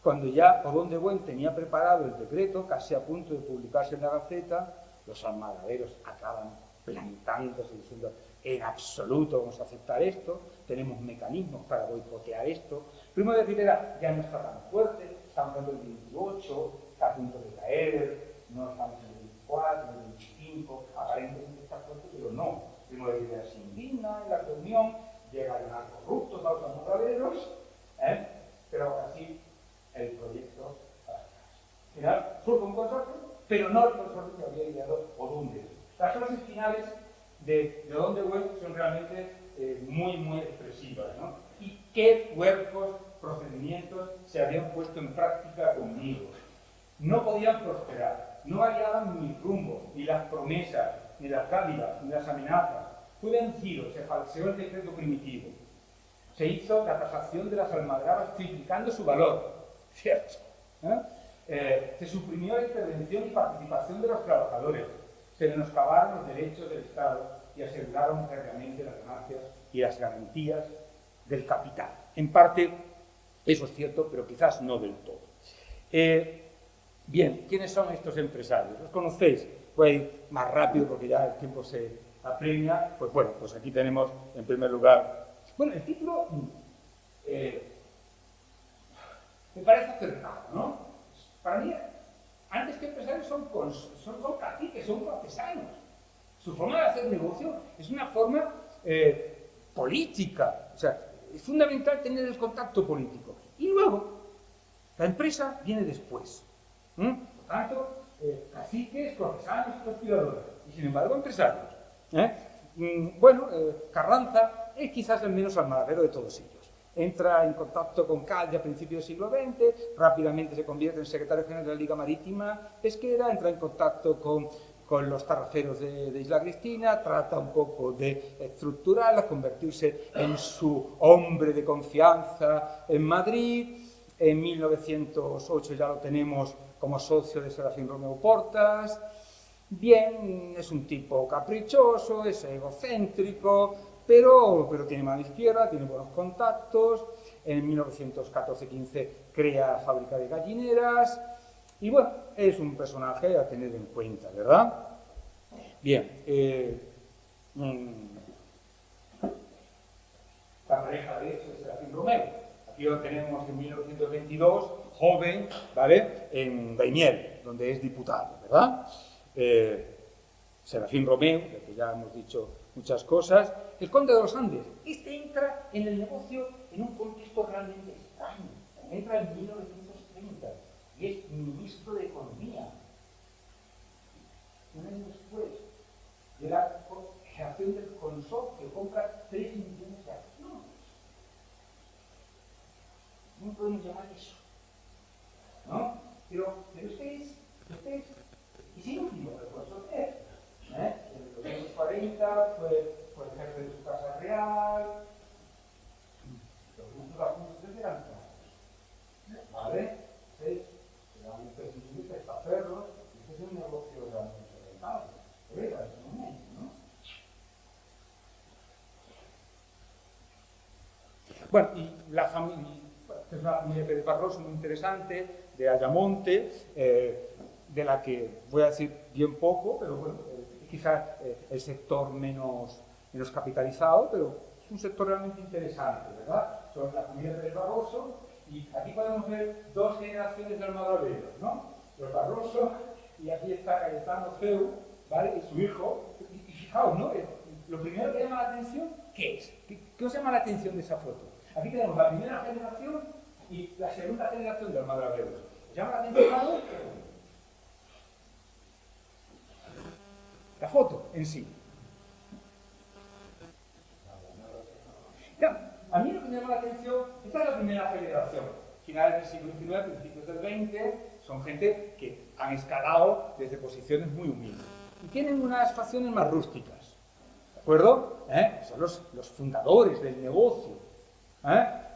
cuando ya Odón de Buen tenía preparado el decreto, casi a punto de publicarse en la Gaceta. Los almadraberos acaban plantándose diciendo: en absoluto vamos a aceptar esto, tenemos mecanismos para boicotear esto. Primo de Rivera ya no está tan fuerte, estamos en el 28, está a punto de caer, no estamos en el 24, en el 25, aparentemente está fuerte, pero no. Primo de Rivera se indigna en la reunión, llegan a corruptos a los almadraberos, pero aún así el proyecto para atrás. Al final surge un consorcio, pero no el consorcio que había ideado Odón de Buen. Las frases finales de Odón de Buen son realmente muy expresivas, ¿no? Y qué huercos procedimientos se habían puesto en práctica conmigo. No podían prosperar, no variaban ni rumbo, ni las promesas, ni las dádivas, ni las amenazas. Fue vencido, se falseó el decreto primitivo. Se hizo la tasación de las almadrabas triplicando su valor, ¿cierto? Se suprimió la intervención y participación de los trabajadores. Se menoscabaron los derechos del Estado y aseguraron previamente las ganancias y las garantías del capital. En parte, eso es cierto, pero quizás no del todo. Bien, ¿quiénes son estos empresarios? ¿Los conocéis? Voy a ir más rápido porque ya el tiempo se apremia. Pues bueno, pues aquí tenemos en primer lugar... Bueno, el título me parece acertado, ¿no? Para mí, antes que empresarios son caciques, son cortesanos. Su forma de hacer negocio es una forma política. O sea, es fundamental tener el contacto político. Y luego, la empresa viene después. Por tanto, caciques, cortesanos y conspiradores. Y sin embargo, empresarios. Bueno, Carranza es quizás el menos almadrabero de todos ellos. Entra en contacto con Calde a principios del siglo XX, rápidamente se convierte en secretario general de la Liga Marítima Pesquera, entra en contacto con los tarraceros de Isla Cristina, trata un poco de estructurarla, convertirse en su hombre de confianza en Madrid. En 1908 ya lo tenemos como socio de Serafín Romeu Portas. Bien, es un tipo caprichoso, es egocéntrico, pero tiene mano izquierda, tiene buenos contactos. en 1914-15 crea la fábrica de gallineras, y bueno, es un personaje a tener en cuenta, ¿verdad? Bien, la pareja de hecho es Serafín Romeu. Aquí lo tenemos en 1922, joven, ¿vale? En Daimiel, donde es diputado, ¿verdad? Serafín Romeu, de que ya hemos dicho muchas cosas. El conde de los Andes, este entra en el negocio en un contexto realmente extraño. Entra en 1930 y es ministro de Economía. Un año después de la creación del consorcio, compra 3 millones de acciones. ¿Cómo podemos llamar eso? ¿No? Pero este es inútil, lo puedo hacer. En los años 40 fue el jefe de su casa real. Los gustos ajustes eran claros. ¿Vale? Entonces, era un pesimista, estaferros, y este es un negocio realmente rentable. Era ese momento, ¿no? Bueno, y la familia, que es una familia de Pérez Barroso muy interesante, de Ayamonte, de la que voy a decir bien poco, pero bueno, quizás el sector menos capitalizado, pero es un sector realmente interesante, ¿verdad? Son la familia de Pérez Barroso, y aquí podemos ver 2 generaciones de almadraberos, ¿no? Los Barroso, y aquí está Cayetano Feu, ¿vale? Y su hijo, y fijaos, ¿no? Lo primero que llama la atención, ¿qué es? ¿Qué os llama la atención de esa foto? Aquí tenemos la primera generación y la segunda generación de almadraberos. ¿Os llama la atención algo? La foto en sí. Ya, a mí lo que me llama la atención, esta es la primera generación, finales del siglo XIX, principios del XX, son gente que han escalado desde posiciones muy humildes y tienen unas facciones más rústicas, ¿de acuerdo? Son los fundadores del negocio,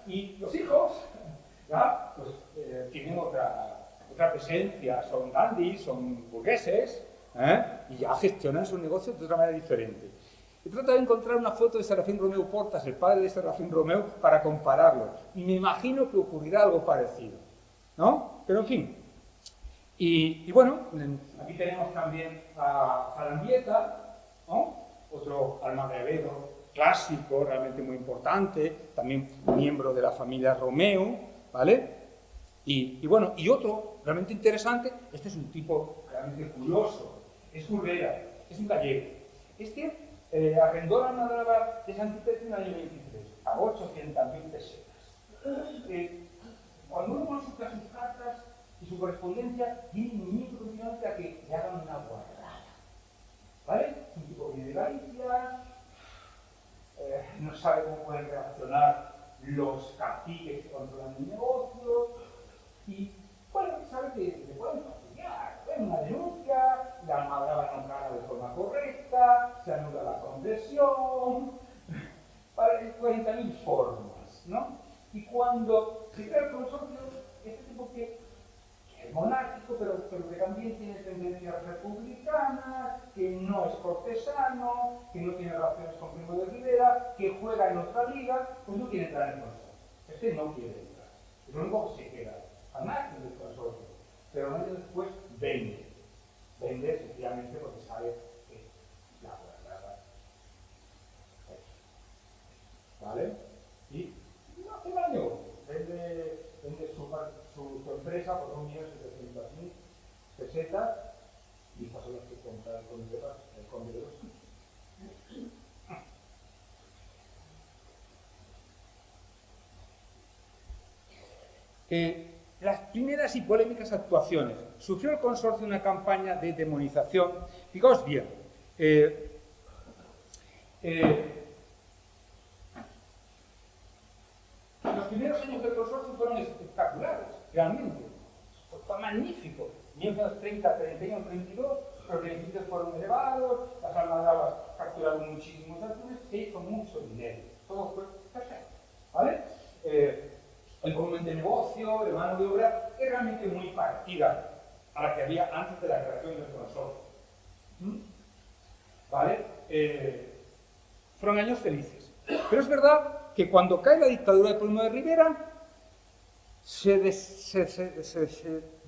y los hijos, ¿ya? Pues, tienen otra presencia, son dandies, son burgueses, y ya gestionan sus negocios de otra manera diferente. He tratado de encontrar una foto de Serafín Romeu Portas, el padre de Serafín Romeu, para compararlo. Y me imagino que ocurrirá algo parecido, ¿no? Pero en fin. Y bueno, aquí tenemos también a Zarambieta, ¿no? Otro almadrabero clásico, realmente muy importante, también miembro de la familia Romeu, ¿vale? Y bueno, y otro realmente interesante, este es un tipo realmente curioso, es Urbera, es un gallego. Este arrendó la almadraba de Santipetri en el año 23 a 800.000 pesetas. Cuando uno consulta sus cartas y su correspondencia, viene muy continuamente a que le hagan una guarrada, ¿vale? Es un tipo que viene de Galicia, no sabe cómo pueden reaccionar los caciques que controlan el negocio, y bueno, sabe que le pueden fastidiar, pueden una denuncia, la almadraba no carga de forma correcta, se anula la concesión, 40.000 formas, ¿no? Y cuando se crea el consorcio, este tipo que es monárquico, pero que también tiene tendencias republicanas, que no es cortesano, que no tiene relaciones con Primo de Rivera, que juega en otra liga, pues no quiere entrar en el consorcio. Este no quiere entrar. Es lo único que se queda. Anarquía del consorcio. Pero un año después vende. Vende sencillamente porque sabe que la guardada. ¿Vale? Y no hace daño. Vende su empresa por 1.700.000 pesetas, y estas son las que compra el conde de los Andes. Las primeras y polémicas actuaciones. Sufrió el consorcio una campaña de demonización. Fijaos bien, los primeros años del consorcio fueron espectaculares, realmente. Fue magnífico. 1930, 31, 32, los beneficios fueron elevados, las almadrabas capturaron muchísimos atunes, se hizo mucho dinero. Todo fue perfecto, ¿vale? El volumen de negocio, de mano de obra, es realmente muy parecida a la que había antes de la creación del consorcio. ¿Vale? Fueron años felices. Pero es verdad que cuando cae la dictadura de Primo de Rivera se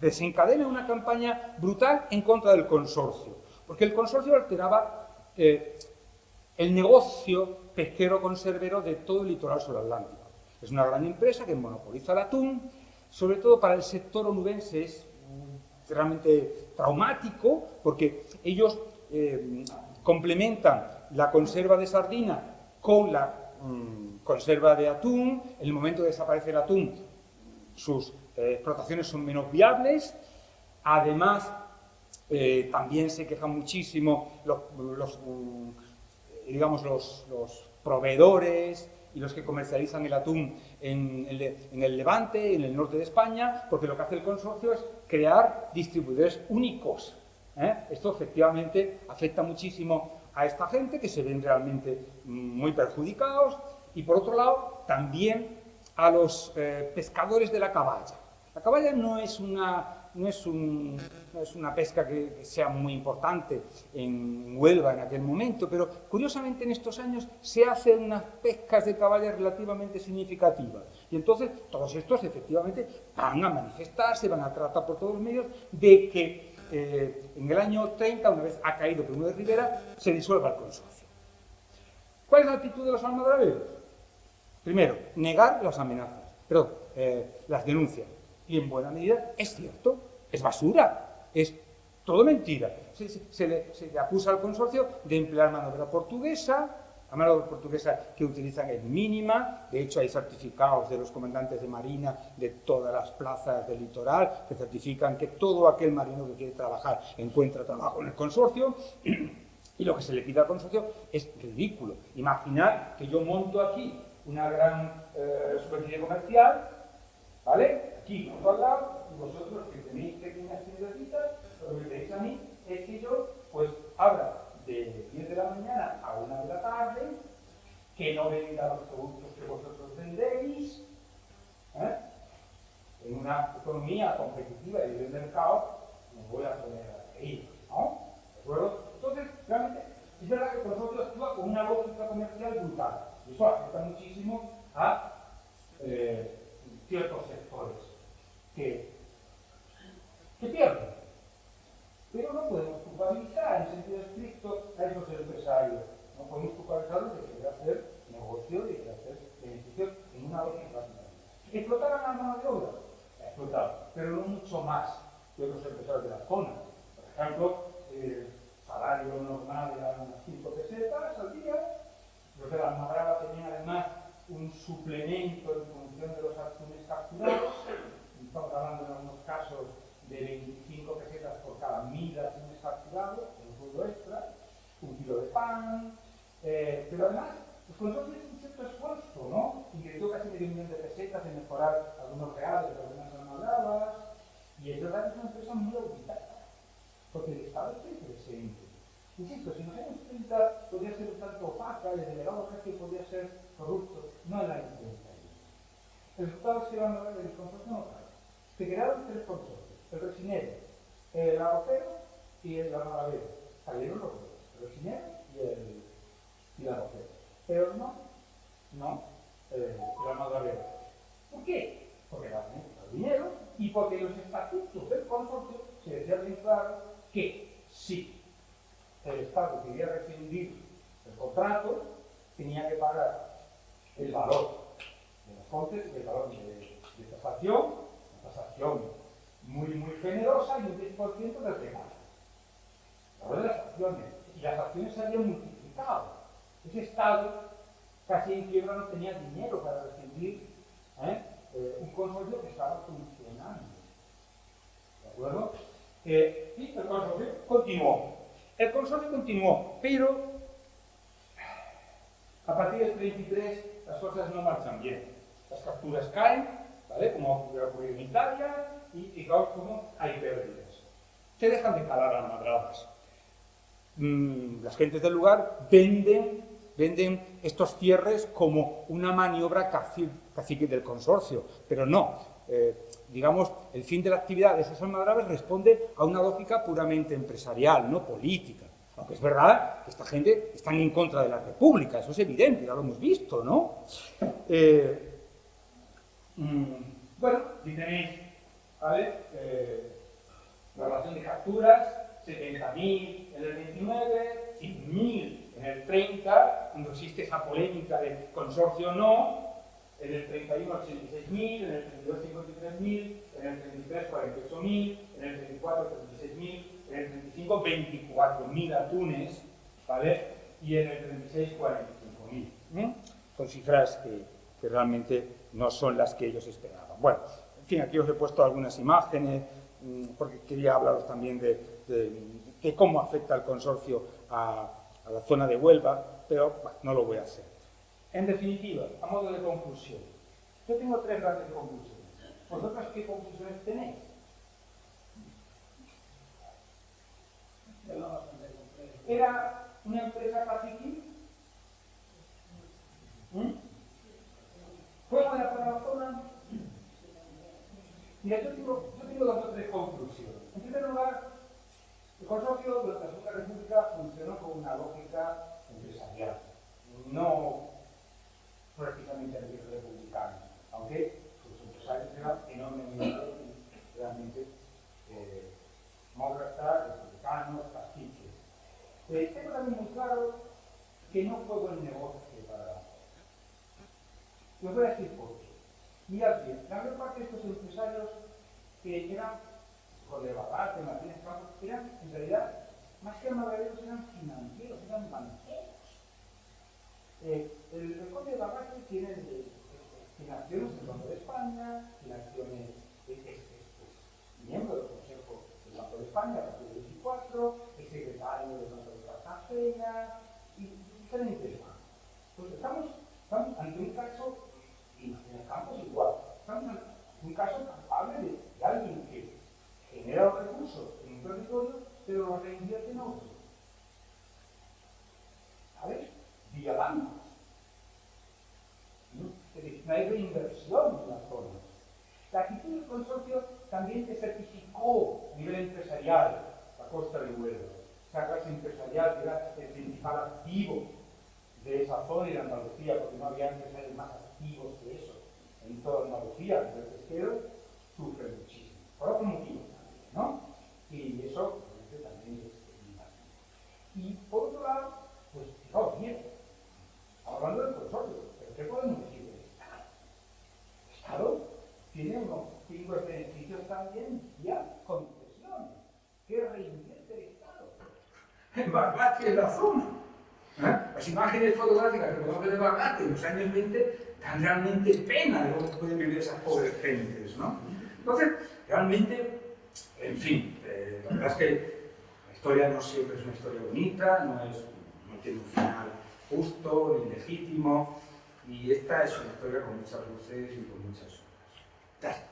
desencadena una campaña brutal en contra del consorcio, porque el consorcio alteraba el negocio pesquero-conservero de todo el litoral suratlántico. Es una gran empresa que monopoliza el atún, sobre todo para el sector onubense es realmente traumático, porque ellos complementan la conserva de sardina con la conserva de atún. En el momento de desaparecer el atún, sus explotaciones son menos viables. Además, también se quejan muchísimo los proveedores y los que comercializan el atún en el Levante, en el norte de España, porque lo que hace el consorcio es crear distribuidores únicos. Esto efectivamente afecta muchísimo a esta gente, que se ven realmente muy perjudicados, y por otro lado también a los pescadores de la caballa. La caballa no es una pesca que sea muy importante en Huelva en aquel momento, pero curiosamente en estos años se hacen unas pescas de caballa relativamente significativas. Y entonces todos estos efectivamente van a manifestarse, van a tratar por todos los medios de que en el año 30, una vez ha caído Primo de Rivera, se disuelva el consorcio. ¿Cuál es la actitud de los almadraberos? Primero, negar las amenazas, las denuncias. Y en buena medida es cierto, es basura, es todo mentira. Se le acusa al consorcio de emplear mano de obra portuguesa. La mano de obra portuguesa que utilizan es mínima. De hecho, hay certificados de los comandantes de marina de todas las plazas del litoral que certifican que todo aquel marino que quiere trabajar encuentra trabajo en el consorcio. Y lo que se le pide al consorcio es ridículo. Imaginar que yo monto aquí una gran superficie comercial, ¿vale? Aquí, junto al lado, y vosotros que tenéis pequeñas tiendecitas, lo que tenéis a mí es que yo, pues, abra de 10 de la mañana a 1 de la tarde, que no venda los productos que vosotros vendéis, en una economía competitiva y de mercado, no voy a poner ahí, ¿no? ¿De acuerdo? Entonces, realmente, es verdad que el consorcio actúa con una lógica comercial brutal, y eso afecta muchísimo a ciertos sectores que pierden. Pero no podemos culpabilizar en sentido estricto a esos empresarios. No podemos culpabilizarlos de querer hacer negocio, de querer hacer beneficios en una lógica. ¿Explotaron a la mano de obra? Explotaron, pero no mucho más que otros empresarios de la zona. Por ejemplo, el salario normal era unas 5 pesetas al día. Los de la Almadraba tenían además un suplemento en función de los atunes capturados. Estamos hablando en algunos casos de 25 pesetas por cada 1000 atunes capturados, un sueldo extra, un kilo de pan, pero además los consorcios hicieron un cierto esfuerzo, ¿no? Ingresó casi $500,000 de pesetas en mejorar algunos reales de algunas almadrabas, y es verdad que es una empresa muy auditada, porque el Estado está presente. Insisto, si en los años 30 podría ser un tanto opaca, el delegado jefe podría ser corrupto, no en la años 30. El resultado es que el consorcio no cae. Se crearon 3 consorcios: el resinero, el arrocero y el almadrabero. Cayeron los 2, el resinero y el arrocero. Pero no el almadrabero. ¿Por qué? Porque era dinero y porque en los estatutos del consorcio se decía bien claro que si el Estado quería rescindir el contrato, tenía que pagar el valor de los costes y el valor de tasación, una tasación muy generosa, y un 10% del regalo. El valor de las acciones. Y las acciones se habían multiplicado. Ese Estado, casi en quiebra, no tenía dinero para rescindir un consorcio que estaba funcionando. ¿De acuerdo? Y el consorcio continuó. El consorcio continuó, pero a partir del 33 las cosas no marchan bien. Las capturas caen, ¿vale? Como ocurrió en Italia, y fijaos cómo hay pérdidas. Se dejan de calar almadrabas. Las gentes del lugar venden estos cierres como una maniobra cacique del consorcio, pero no. Digamos, el fin de la actividad de esas almadrabas responde a una lógica puramente empresarial, no política. Aunque es verdad que esta gente está en contra de la República, eso es evidente, ya lo hemos visto, ¿no? Bueno, aquí tenéis, ¿vale? La relación de capturas, 70.000 en el 29, 100.000 en el 30, cuando existe esa polémica de consorcio o no, en el 31, 86.000, en el 32, 53.000, en el 33, 48.000, en el 34, 36.000, en el 35, 24.000 atunes, ¿vale? Y en el 36, 45.000. Son cifras que realmente no son las que ellos esperaban. Bueno, en fin, aquí os he puesto algunas imágenes, porque quería hablaros también de cómo afecta el consorcio a la zona de Huelva, pero bueno, no lo voy a hacer. En definitiva, a modo de conclusión, yo tengo 3 grandes conclusiones. ¿Vosotros qué conclusiones tenéis? ¿Era una empresa caciquil? ¿Fue buena para la zona? Mira, yo tengo 2 o 3 conclusiones. En primer lugar, el consorcio durante la Segunda República funcionó con una lógica empresarial, no precisamente republicano, aunque sus empresarios eran enormemente, realmente, demócratas, republicanos, caciques. Tengo también muy claro que no fue buen negocio para la zona. Y os voy a decir por qué. Mirad bien, la mayor parte de estos empresarios que eran Jorge Barrate, Martínez Campos, eran en realidad, más que almadraderos, eran financieros, eran banqueros. El conde de Barrate tiene acciones del Banco de España, tiene acciones, es miembro del Consejo del Banco de España a partir del 24, es secretario del Banco de Cartagena y diferentes bancos. Pues estamos ante un caso, y en el campo es igual, estamos ante un caso palpable de alguien que genera los recursos en un territorio, pero los reinvierte en otro. ¿Sabes? Vía bancos. Es decir, no hay reinversión en la zona. La actitud del consorcio también te certificó a nivel empresarial la costa de Huelva. Esa clase empresarial que era el principal activo de esa zona y de Andalucía, porque no había empresarios más activos que eso. En toda Andalucía, el pesquero sufre muchísimo. Por otro motivo también, ¿no? Y eso, obviamente, también es negativo. Y por otro lado, pues, fijaos bien, hablando del consorcio, ¿pero qué podemos decir del Estado? El Estado tiene unos beneficios también ya concesiones. ¿Qué reinvierte el Estado? En Barbate, en la zona. Las imágenes fotográficas que podemos ver de Barbate en los años 20 dan realmente pena de cómo pueden vivir esas pobres gentes, ¿no? Entonces, realmente, en fin, la verdad es que la historia no siempre es una historia bonita, no tiene un final justo ni legítimo, y esta es una historia con muchas luces y con muchas sombras. Ya está.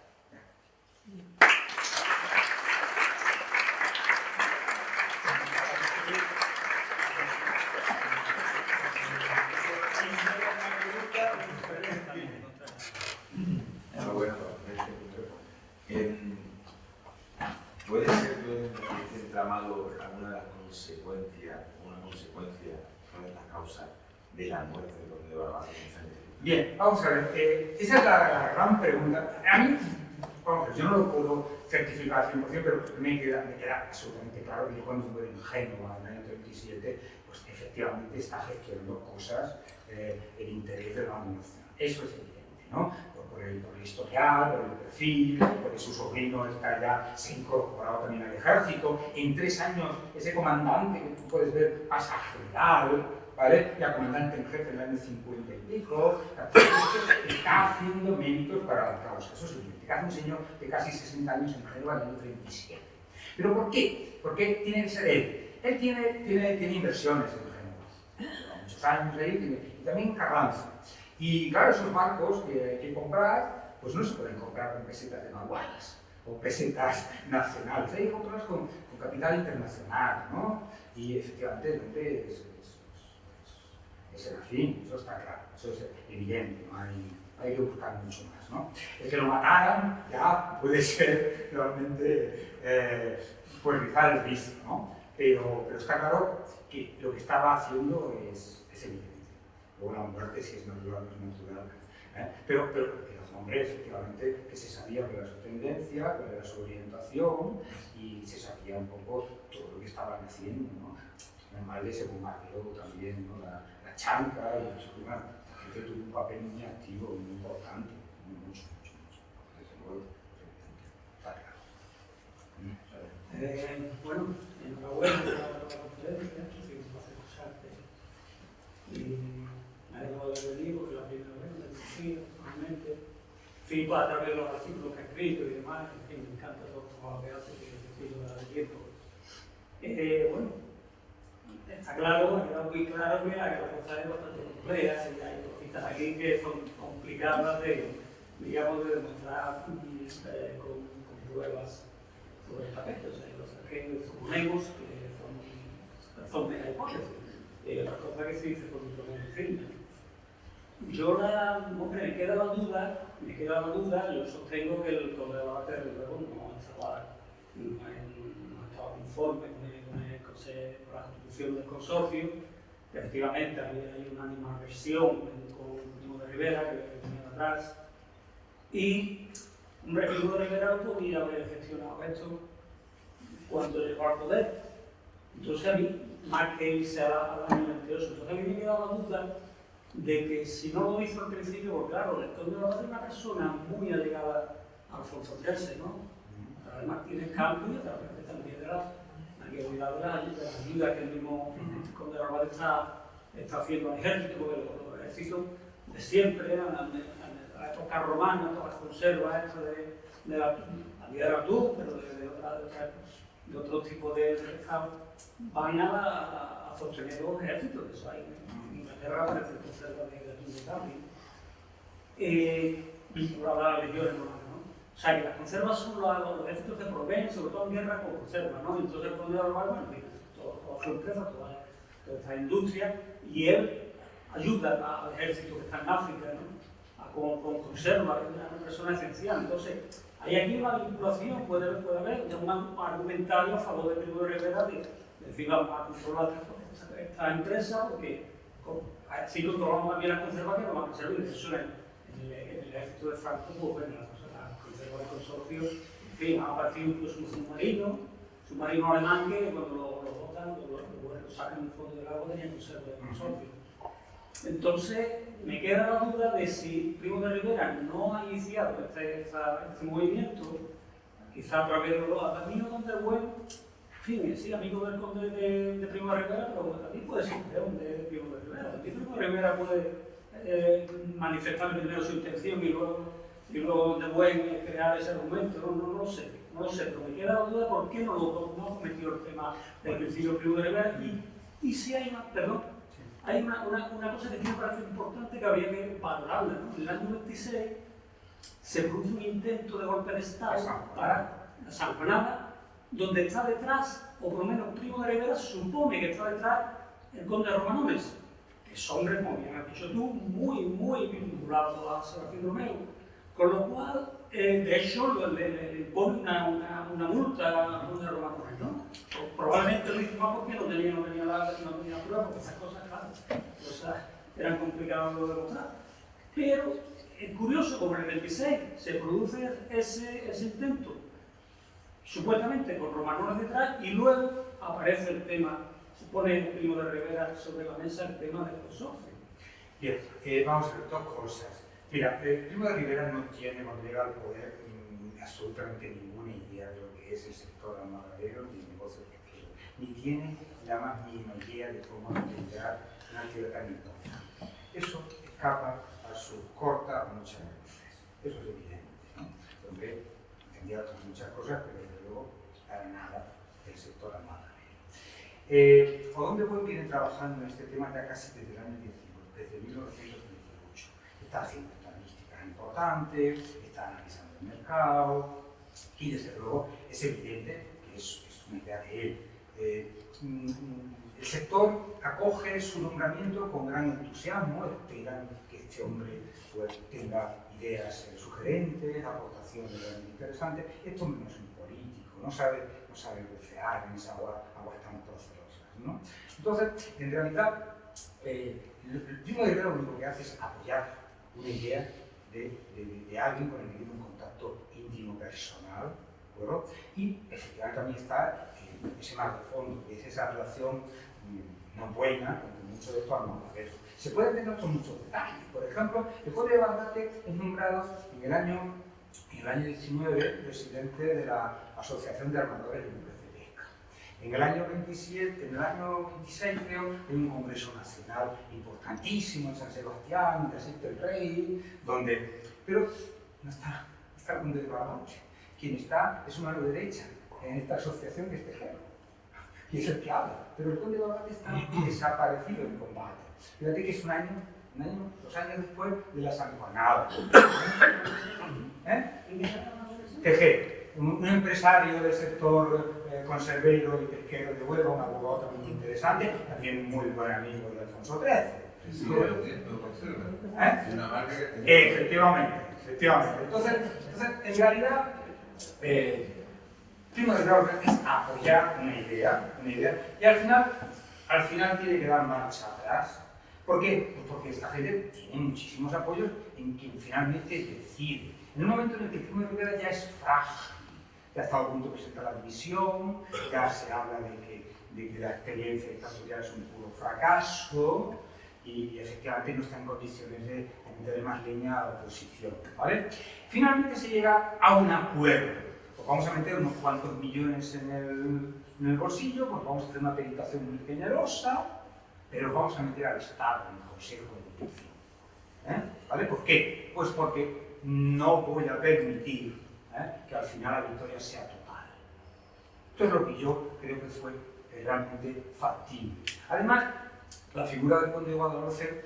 ¿Puede ser que este entramado alguna de las consecuencias, una consecuencia, cuál es la causa de la muerte del conde de Barbate? Bien, vamos a ver, esa es la gran pregunta. A mí, vamos, yo no lo puedo certificar al 100%, pero me queda absolutamente claro que yo cuando estuve en Génova en el año 37, pues efectivamente está gestionando cosas en interés de la Unión Nacional. Eso es evidente, ¿no? Por el historial, por el perfil, porque su sobrino está ya, se ha incorporado también al ejército. En 3 años, ese comandante que tú puedes ver pasa a general, ¿vale? Y a comandante en jefe en el año 50 y pico, está haciendo méritos para la causa. Eso es evidente. Hace un señor de casi 60 años en Génova en el año 37. ¿Pero por qué? ¿Por qué tiene que ser él? Él tiene inversiones en Génova. Lleva muchos años ahí, y también en Carranza. Y claro, esos barcos que hay que comprar, pues no se pueden comprar con pesetas de maguanas o pesetas nacionales. Hay que comprarlas con capital internacional, ¿no? Y efectivamente es el fin, eso está claro, eso es evidente, no hay que buscar mucho más, ¿no? El que lo mataran ya puede ser realmente pues rizar el rizo, ¿no? pero está claro que lo que estaba haciendo es evidente. Luego la muerte, si es natural, no es natural. Pero era un hombre, efectivamente, que se sabía cuál era su tendencia, cuál era su orientación, y se sabía un poco todo lo que estaban haciendo, ¿no? Normal de ese bombardeo también, ¿no? La chanca, y la gente tuvo un papel muy activo, muy importante, mucho. Desde luego, está claro. Bueno, enhorabuena por la conferencia, ha sido un placer escucharte. Y me alegro de haber venido, porque la primera vez me he conocido, personalmente. En fin, a través de los artículos que he escrito y demás, en fin, me encanta todo el trabajo que hace, que he sido de tiempo. Bueno, está claro, me queda muy claro que la cosa es bastante compleja y hay cositas aquí que son complicadas de, digamos, de demostrar con pruebas sobre el papel. O sea, hay cosas que suponemos que son meras hipótesis. Y otras cosas que se dice por un problema firme. Yo me queda la duda, yo sostengo que el conde de Balater luego no estaba conforme con la constitución del consorcio. Efectivamente, había ahí una animadversión con Primo de Rivera, que venía de atrás. Y Primo de Rivera podía haber gestionado esto cuando llegó al poder. Entonces a mí, más que irse al año 28, entonces a mí me queda la duda de que si no lo hizo al principio, porque claro, el conde de Balater es una persona muy allegada a Alfonso XIII, ¿no? A través de Martínez Campo y a través también de la olvidar de la ayuda que el mismo conde de Balater está haciendo al ejército, porque los ejércitos de siempre, en la época romana, todas las conservas de la vida de la Tour, pero de otro tipo de estados, van a sostener los ejércitos. Eso hay en Inglaterra, parece conserva de Tunde por hablar de las legiones romanas, ¿no? O sea, que las conservas son los ejércitos que proveen, sobre todo en guerra, con conservas, ¿no? Entonces el conde de Balater, bueno, toda su empresa, toda esta industria, y él ayuda al ejército que está en África, ¿no? Con conservas, es una persona esencial. Entonces, hay aquí una vinculación, puede haber un argumentario a favor de Primo de Rivera de decir, vamos a controlar esta empresa, porque si controlamos también las conservas que nos van a servir. De hecho, en el ejército de Franco, pues bueno, las conservas del consorcio, en fin, ha aparecido incluso un submarino alemán que cuando lo botan, lo sacan del fondo del agua, tenían conservas del consorcio. Entonces, me queda la duda de si Primo de Rivera no ha iniciado este movimiento, quizá a través de los ataquinos donde el buen, en fin, sí, amigo del conde de Primo de Rivera, pero también puede ser peón de Primo de Rivera. También Primo de Rivera puede manifestar primero su intención y luego de buen crear ese argumento, no lo sé, pero me queda la duda por qué no cometió el tema del principio Primo de Rivera y si hay una, hay una cosa que me parece importante que habría que valorarla, ¿no? En el año 26 se produce un intento de golpe de Estado para la Sanjonada, donde está detrás, o por lo menos Primo de Rivera supone que está detrás el conde de Romanones, que es hombre, como bien has dicho tú, muy vinculado a Serafín Romeu, con lo cual, de hecho, le impone una multa al conde de Romanones, ¿no? Probablemente lo hizo más porque no tenía prueba, porque esas cosas, claro, eran complicadas de demostrar. Pero es curioso, como en el 26 se produce ese intento, supuestamente con Romanones detrás, y luego aparece el tema, se pone el Primo de Rivera sobre la mesa el tema del consorcio. Bien, vamos a ver dos cosas. Mira, Primo de Rivera no tiene, cuando llega al poder, absolutamente ninguna idea de lo que es el sector almadrabero ni el negocio pesquero, ni tiene la más mínima idea de cómo liderar una actividad tan importante. Eso escapa a su corta a muchas veces. Eso es evidente, ¿no? Donde entendía muchas cosas, pero desde luego para nada del sector almadrabero. Odón viene trabajando en este tema ya casi desde el año 19, desde 1918. Está haciendo estadísticas importantes, está analizando el mercado y desde luego es evidente que es una idea de él. El sector acoge su nombramiento con gran entusiasmo, esperan que este hombre pues, tenga ideas sugerentes, aportaciones realmente interesantes. Esto no es un político, no sabe no sabe bucear en esas aguas tan procerosas, ¿no? Entonces, en realidad, el Primo de Rivera lo único que hace es apoyar una idea de alguien con el que tiene un contacto íntimo, personal, ¿de acuerdo? Y efectivamente también está ese mar de fondo, que es esa relación no buena entre muchos de estos almohaderos. Se pueden tener otros muchos detalles. Por ejemplo, el conde de Barbate es nombrado en el año 19 presidente de la Asociación de Armadores Libres de Pesca. En el año 26 creo, hay un congreso nacional importantísimo en San Sebastián, donde asiste el rey, pero no está el conde de Barbate. Quien está es su mano derecha en esta asociación, que es Tejero, y es el que habla, pero el conde de Barbate está desaparecido en combate. Fíjate que es 2 años después de la sanjuanada. Tejero, un empresario del sector conservero y pesquero de Huelva, un abogado también muy interesante, también muy buen amigo de Alfonso XIII. Sí, lo conserva. Es una marca que Efectivamente. Entonces, en realidad, Primo de Rivera es apoyar una idea, y al final tiene que dar marcha atrás. ¿Por qué? Pues porque esta gente tiene muchísimos apoyos en quien finalmente decide. En un momento en el que Primo de Rivera ya es frágil, ya está a punto de presentar la división, ya se habla de que la experiencia dictatorial es un puro fracaso, y efectivamente no está en condiciones de meterle más leña a la oposición, ¿vale? Finalmente se llega a un acuerdo. Pues vamos a meter unos cuantos millones en el bolsillo, pues vamos a hacer una peritación muy generosa, pero vamos a meter al Estado en el Consejo de Dirección. ¿Vale? ¿Por qué? Pues porque no voy a permitir que al final la victoria sea total. Esto es lo que yo creo que fue realmente factible. Además, la figura del conde de Guadalhorce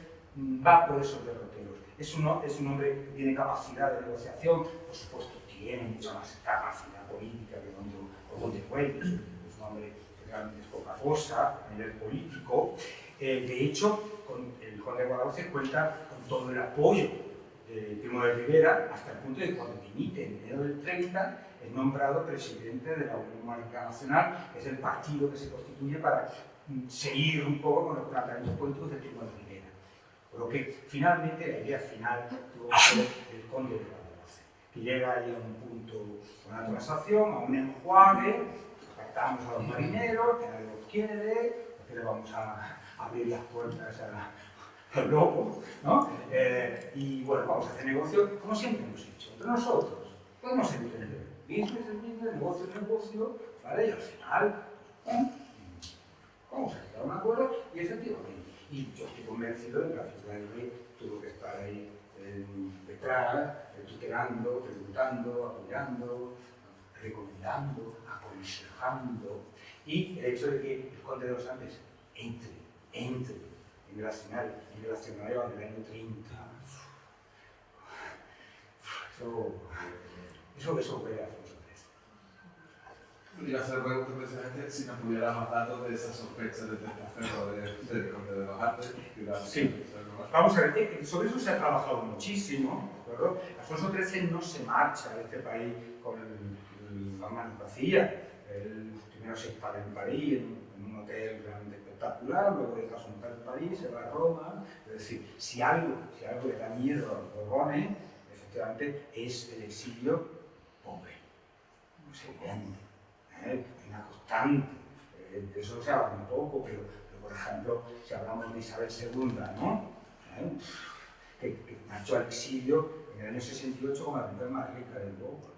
va por esos derroteros. Es un hombre que tiene capacidad de negociación, por supuesto tiene mucha más capacidad política que el conde Güell, es un hombre que realmente es poca cosa a nivel político. De hecho, el conde de Guadalhorce cuenta con todo el apoyo de Primo de Rivera, hasta el punto de que cuando dimite en enero del 30, es nombrado presidente de la Unión Monárquica Nacional, que es el partido que se constituye para seguir un poco con los planteamientos políticos de Primo de Rivera. Pero que finalmente la idea final tuvo que ser el conde de Guadalhorce, que llega ahí a un punto, a una transacción, a un enjuague, apartamos a los marineros, que nadie los quiere, porque le vamos a abrir las puertas al lobo, ¿no? Y bueno, vamos a hacer negocio como siempre hemos hecho, entre nosotros. Podemos entender. Business es business, negocio es negocio, ¿vale? Y al final, vamos a llegar a un acuerdo y efectivamente. Y yo estoy convencido de que la figura del rey tuvo que estar ahí detrás, tutelando, preguntando, apoyando, recomendando, aconsejando. Y el hecho de que el conde de los Andes entre en el escenario del año 30. Eso fue Alfonso XIII. Iba a hacer preguntas precisamente si nos pudiera más datos de esas sospechas de testaferro del conde de los Andes. Sí. Vamos a ver, sobre eso se ha trabajado muchísimo, ¿de acuerdo? Alfonso XIII no se marcha de este país con las manos vacías. Él primero se instala en París, en un hotel realmente espectacular, luego deja su mujer en París, se va a Roma. Es decir, si algo le da miedo a los Borbones, efectivamente es el exilio pobre. Es evidente. Hay una constante. De eso se habla un poco, pero por ejemplo, si hablamos de Isabel II, ¿no? Que marchó al exilio en el año 68 como la mujer más rica del mundo.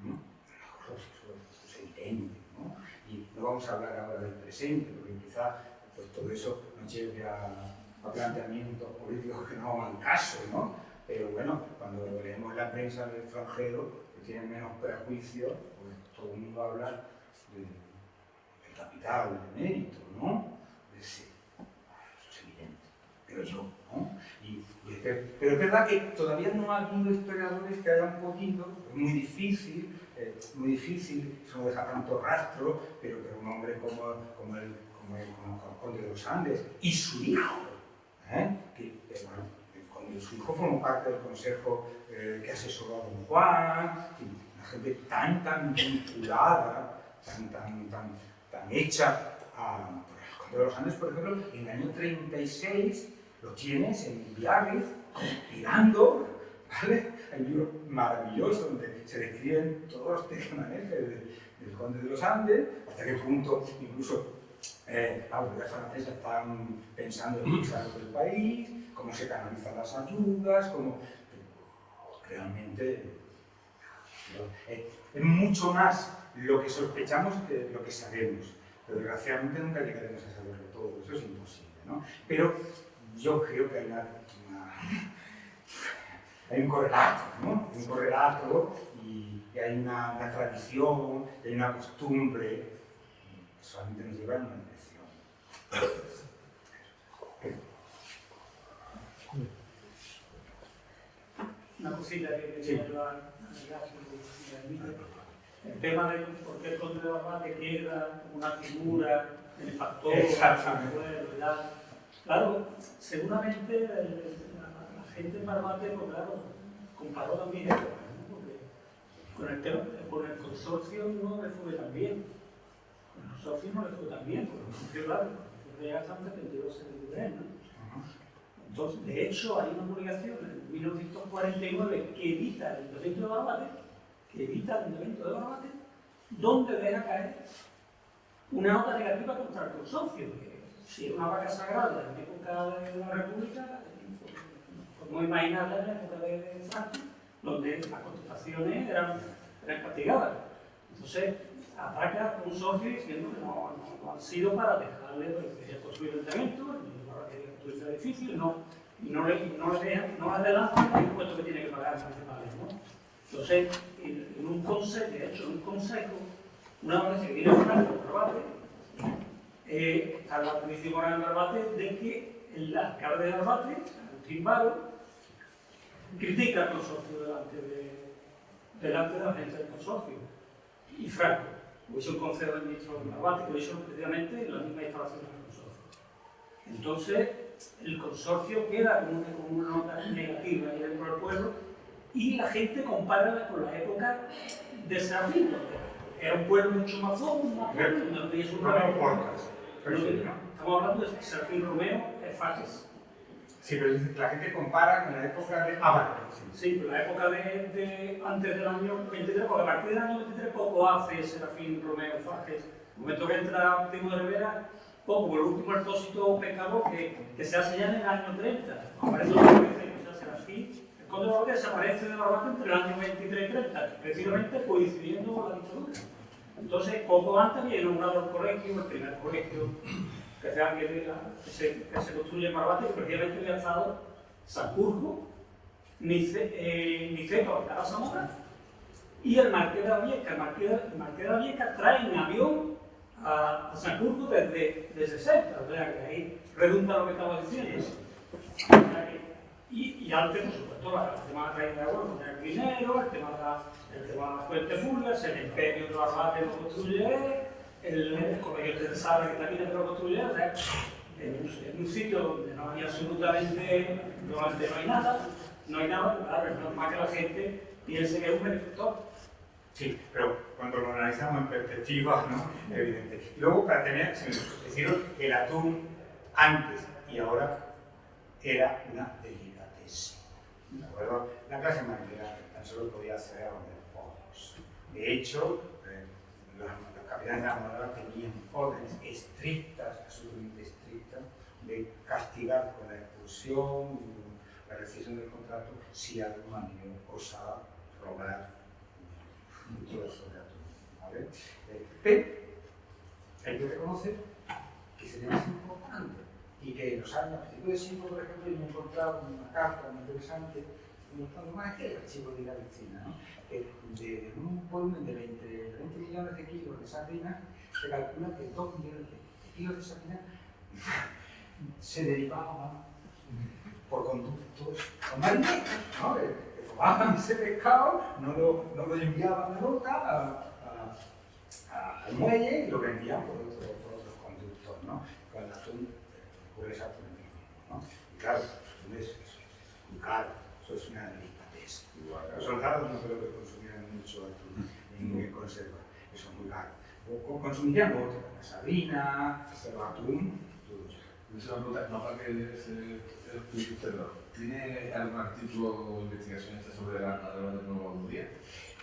Eso es evidente, ¿no? Y no vamos a hablar ahora del presente, porque quizá pues, todo eso nos lleve a planteamientos políticos que no van al caso, ¿no? Pero bueno, cuando leemos la prensa del extranjero, que tienen menos prejuicios, pues todo el mundo habla del capital, del mérito, ¿no? Eso es evidente, pero yo, ¿no? Pero es verdad que todavía no ha habido historiadores que hayan podido, es muy difícil, eso no deja tanto rastro, pero un hombre como el conde de los Andes y su hijo, su hijo formó parte del consejo que asesoró a Don Juan, una gente tan vinculada tan hecha por el Conde de los Andes, por ejemplo, en el año 36 lo tienes en Biarritz, conspirando, ¿vale? Hay un libro maravilloso donde se describen todos los tejemanejes del Conde de los Andes, hasta qué punto incluso las autoridades francesas están pensando en luchar por el país, cómo se canalizan las ayudas, cómo realmente es mucho más lo que sospechamos que lo que sabemos, pero desgraciadamente nunca llegaremos a saberlo todo, eso es imposible, ¿no? Pero yo creo que hay un correlato, ¿no? Un correlato y hay una tradición, y hay una costumbre que solamente nos lleva en una dirección. Una cosita que quería llevar el tema de por qué el Conde de Barbate queda una figura, benefactor, ¿verdad? Claro, seguramente la gente en Barbate, pues claro, comparó también esto, ¿no? Porque con el consorcio no le fue tan bien. Con el consorcio no le fue tan bien, porque claro, ya están 72 en ¿no? Entonces, de hecho, hay una publicación en 1949 que evita el Ayuntamiento de Barbate, donde deja caer una nota negativa contra el consorcio, que si era una vaca sagrada en la época de la República, podemos imaginar en la época de Franco, donde las contestaciones eran castigadas. Entonces, ataca al consorcio diciendo que no han sido para dejarle construir el ayuntamiento, construir el edificio, y no le adelantan el impuesto que tiene que pagar municipales, ¿no? Entonces, en un consejo, una vez que viene Franco a Barbate, está la Policía Moral de Barbate de que el alcalde de Barbate, Agustín Varo, critica al consorcio delante de la gente del consorcio. Y Franco, que hizo un consejo del ministro de Barbate, que lo hizo precisamente en la misma instalación del consorcio. Entonces, el consorcio queda con una nota negativa ahí dentro del pueblo y la gente compara con la época de Serafín, era un pueblo mucho más joven, donde no tenía su Estamos hablando de Serafín Romeo, Fages. Sí, pero la gente compara con la época de Sí, pero la época antes del año 23, porque a partir del año 23 poco hace Serafín Romeo Fages. En el momento que entra Primo de Rivera, poco, el último expósito pecado que se hace ya en el año 30. Aparece otra vez, o sea, Serafín, el Conde de Barbate desaparece de Barbate entre el año 23 y 30, precisamente coincidiendo con la dictadura. Entonces, poco antes había inaugurado el colegio, el primer colegio que se construye en Barbate, que precisamente había estado Sanjurjo, Niceto Alcalá Zamora y el Marqués de la Vieca. El Marqués de la Vieca trae en avión a Sanjurjo desde Celta, o sea que ahí redunda lo que estamos diciendo. Y antes, por supuesto, el tema de la traída de agua, el dinero, el tema de la fuente Fulgas, el imperio de Barbate lo construye, el colegio de Sala que también lo construye, o sea, en un sitio donde no hay absolutamente, no hay nada, claro, es normal que la gente piense que es un benefactor. Sí, pero cuando lo analizamos en perspectiva, ¿no? Evidente. Y luego, para tener, deciros que el atún antes y ahora era una delicatez. ¿De acuerdo? La clase marinera tan solo podía acceder a donde pobres. De hecho, los capitanes de la Armada tenían órdenes estrictas, absolutamente estrictas, de castigar con la expulsión, la rescisión del contrato, si algún marino osaba robar un trozo de atún. ¿Vale? Pero hay que reconocer que sería más importante y que en los años, a principios del siglo, por ejemplo, yo me he encontrado una carta muy interesante mostrando más que el archivo de la vecina, ¿no? Que de un volumen de 20 millones de kilos de sardinas se calcula que 2 millones de kilos de sardinas se derivaban por conductos marineros, ¿no? Que tomaban ese pescado, no lo enviaban a nota al muelle y lo vendían por otros conductos, ¿no? Con el atún ocurre exactamente lo mismo, ¿no? Y claro, el atún es muy caro, eso es una delicadeza. Los soldados no creo que consumieran mucho atún en conserva, eso es muy caro. o consumirían otro, la sardina, el atún, todo eso. Es una pregunta, no para que se explique usted, pero ¿tiene algún artículo o investigación sobre la armadura de Nueva Hungría?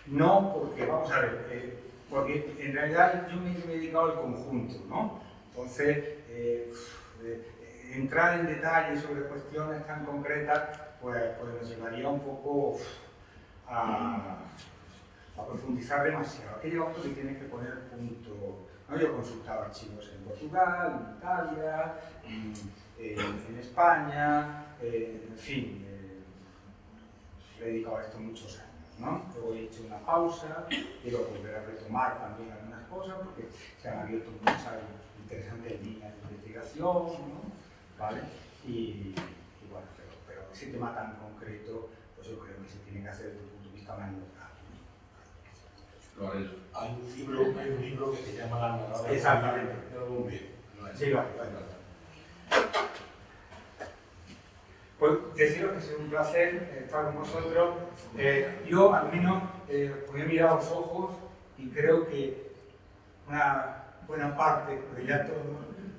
No, porque vamos a ver, porque en realidad yo me he dedicado al conjunto, ¿no? Entonces, entrar en detalles sobre cuestiones tan concretas, pues nos llevaría un poco a profundizar demasiado. Aquello otro que tiene que poner punto. ¿No? Yo he consultado archivos en Portugal, en Italia, en España, en fin, he dedicado a esto muchos años, ¿no? Luego he hecho una pausa, quiero volver a retomar también algunas cosas porque se han abierto muchas interesantes líneas de investigación, ¿no? ¿Vale? Y bueno, pero ese tema tan concreto, pues yo creo que se tiene que hacer desde un punto de vista más local. Hay un libro que se llama La Armadura. Exactamente. Sí, lo hay. Pues deciros que es un placer estar con vosotros. Yo al menos os he mirado a los ojos y creo que una buena parte, porque ya todos,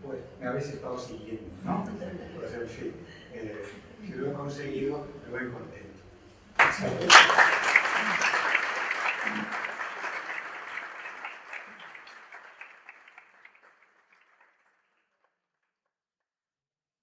pues me habéis estado siguiendo, ¿no? Pues en fin, si lo he conseguido, me voy contento.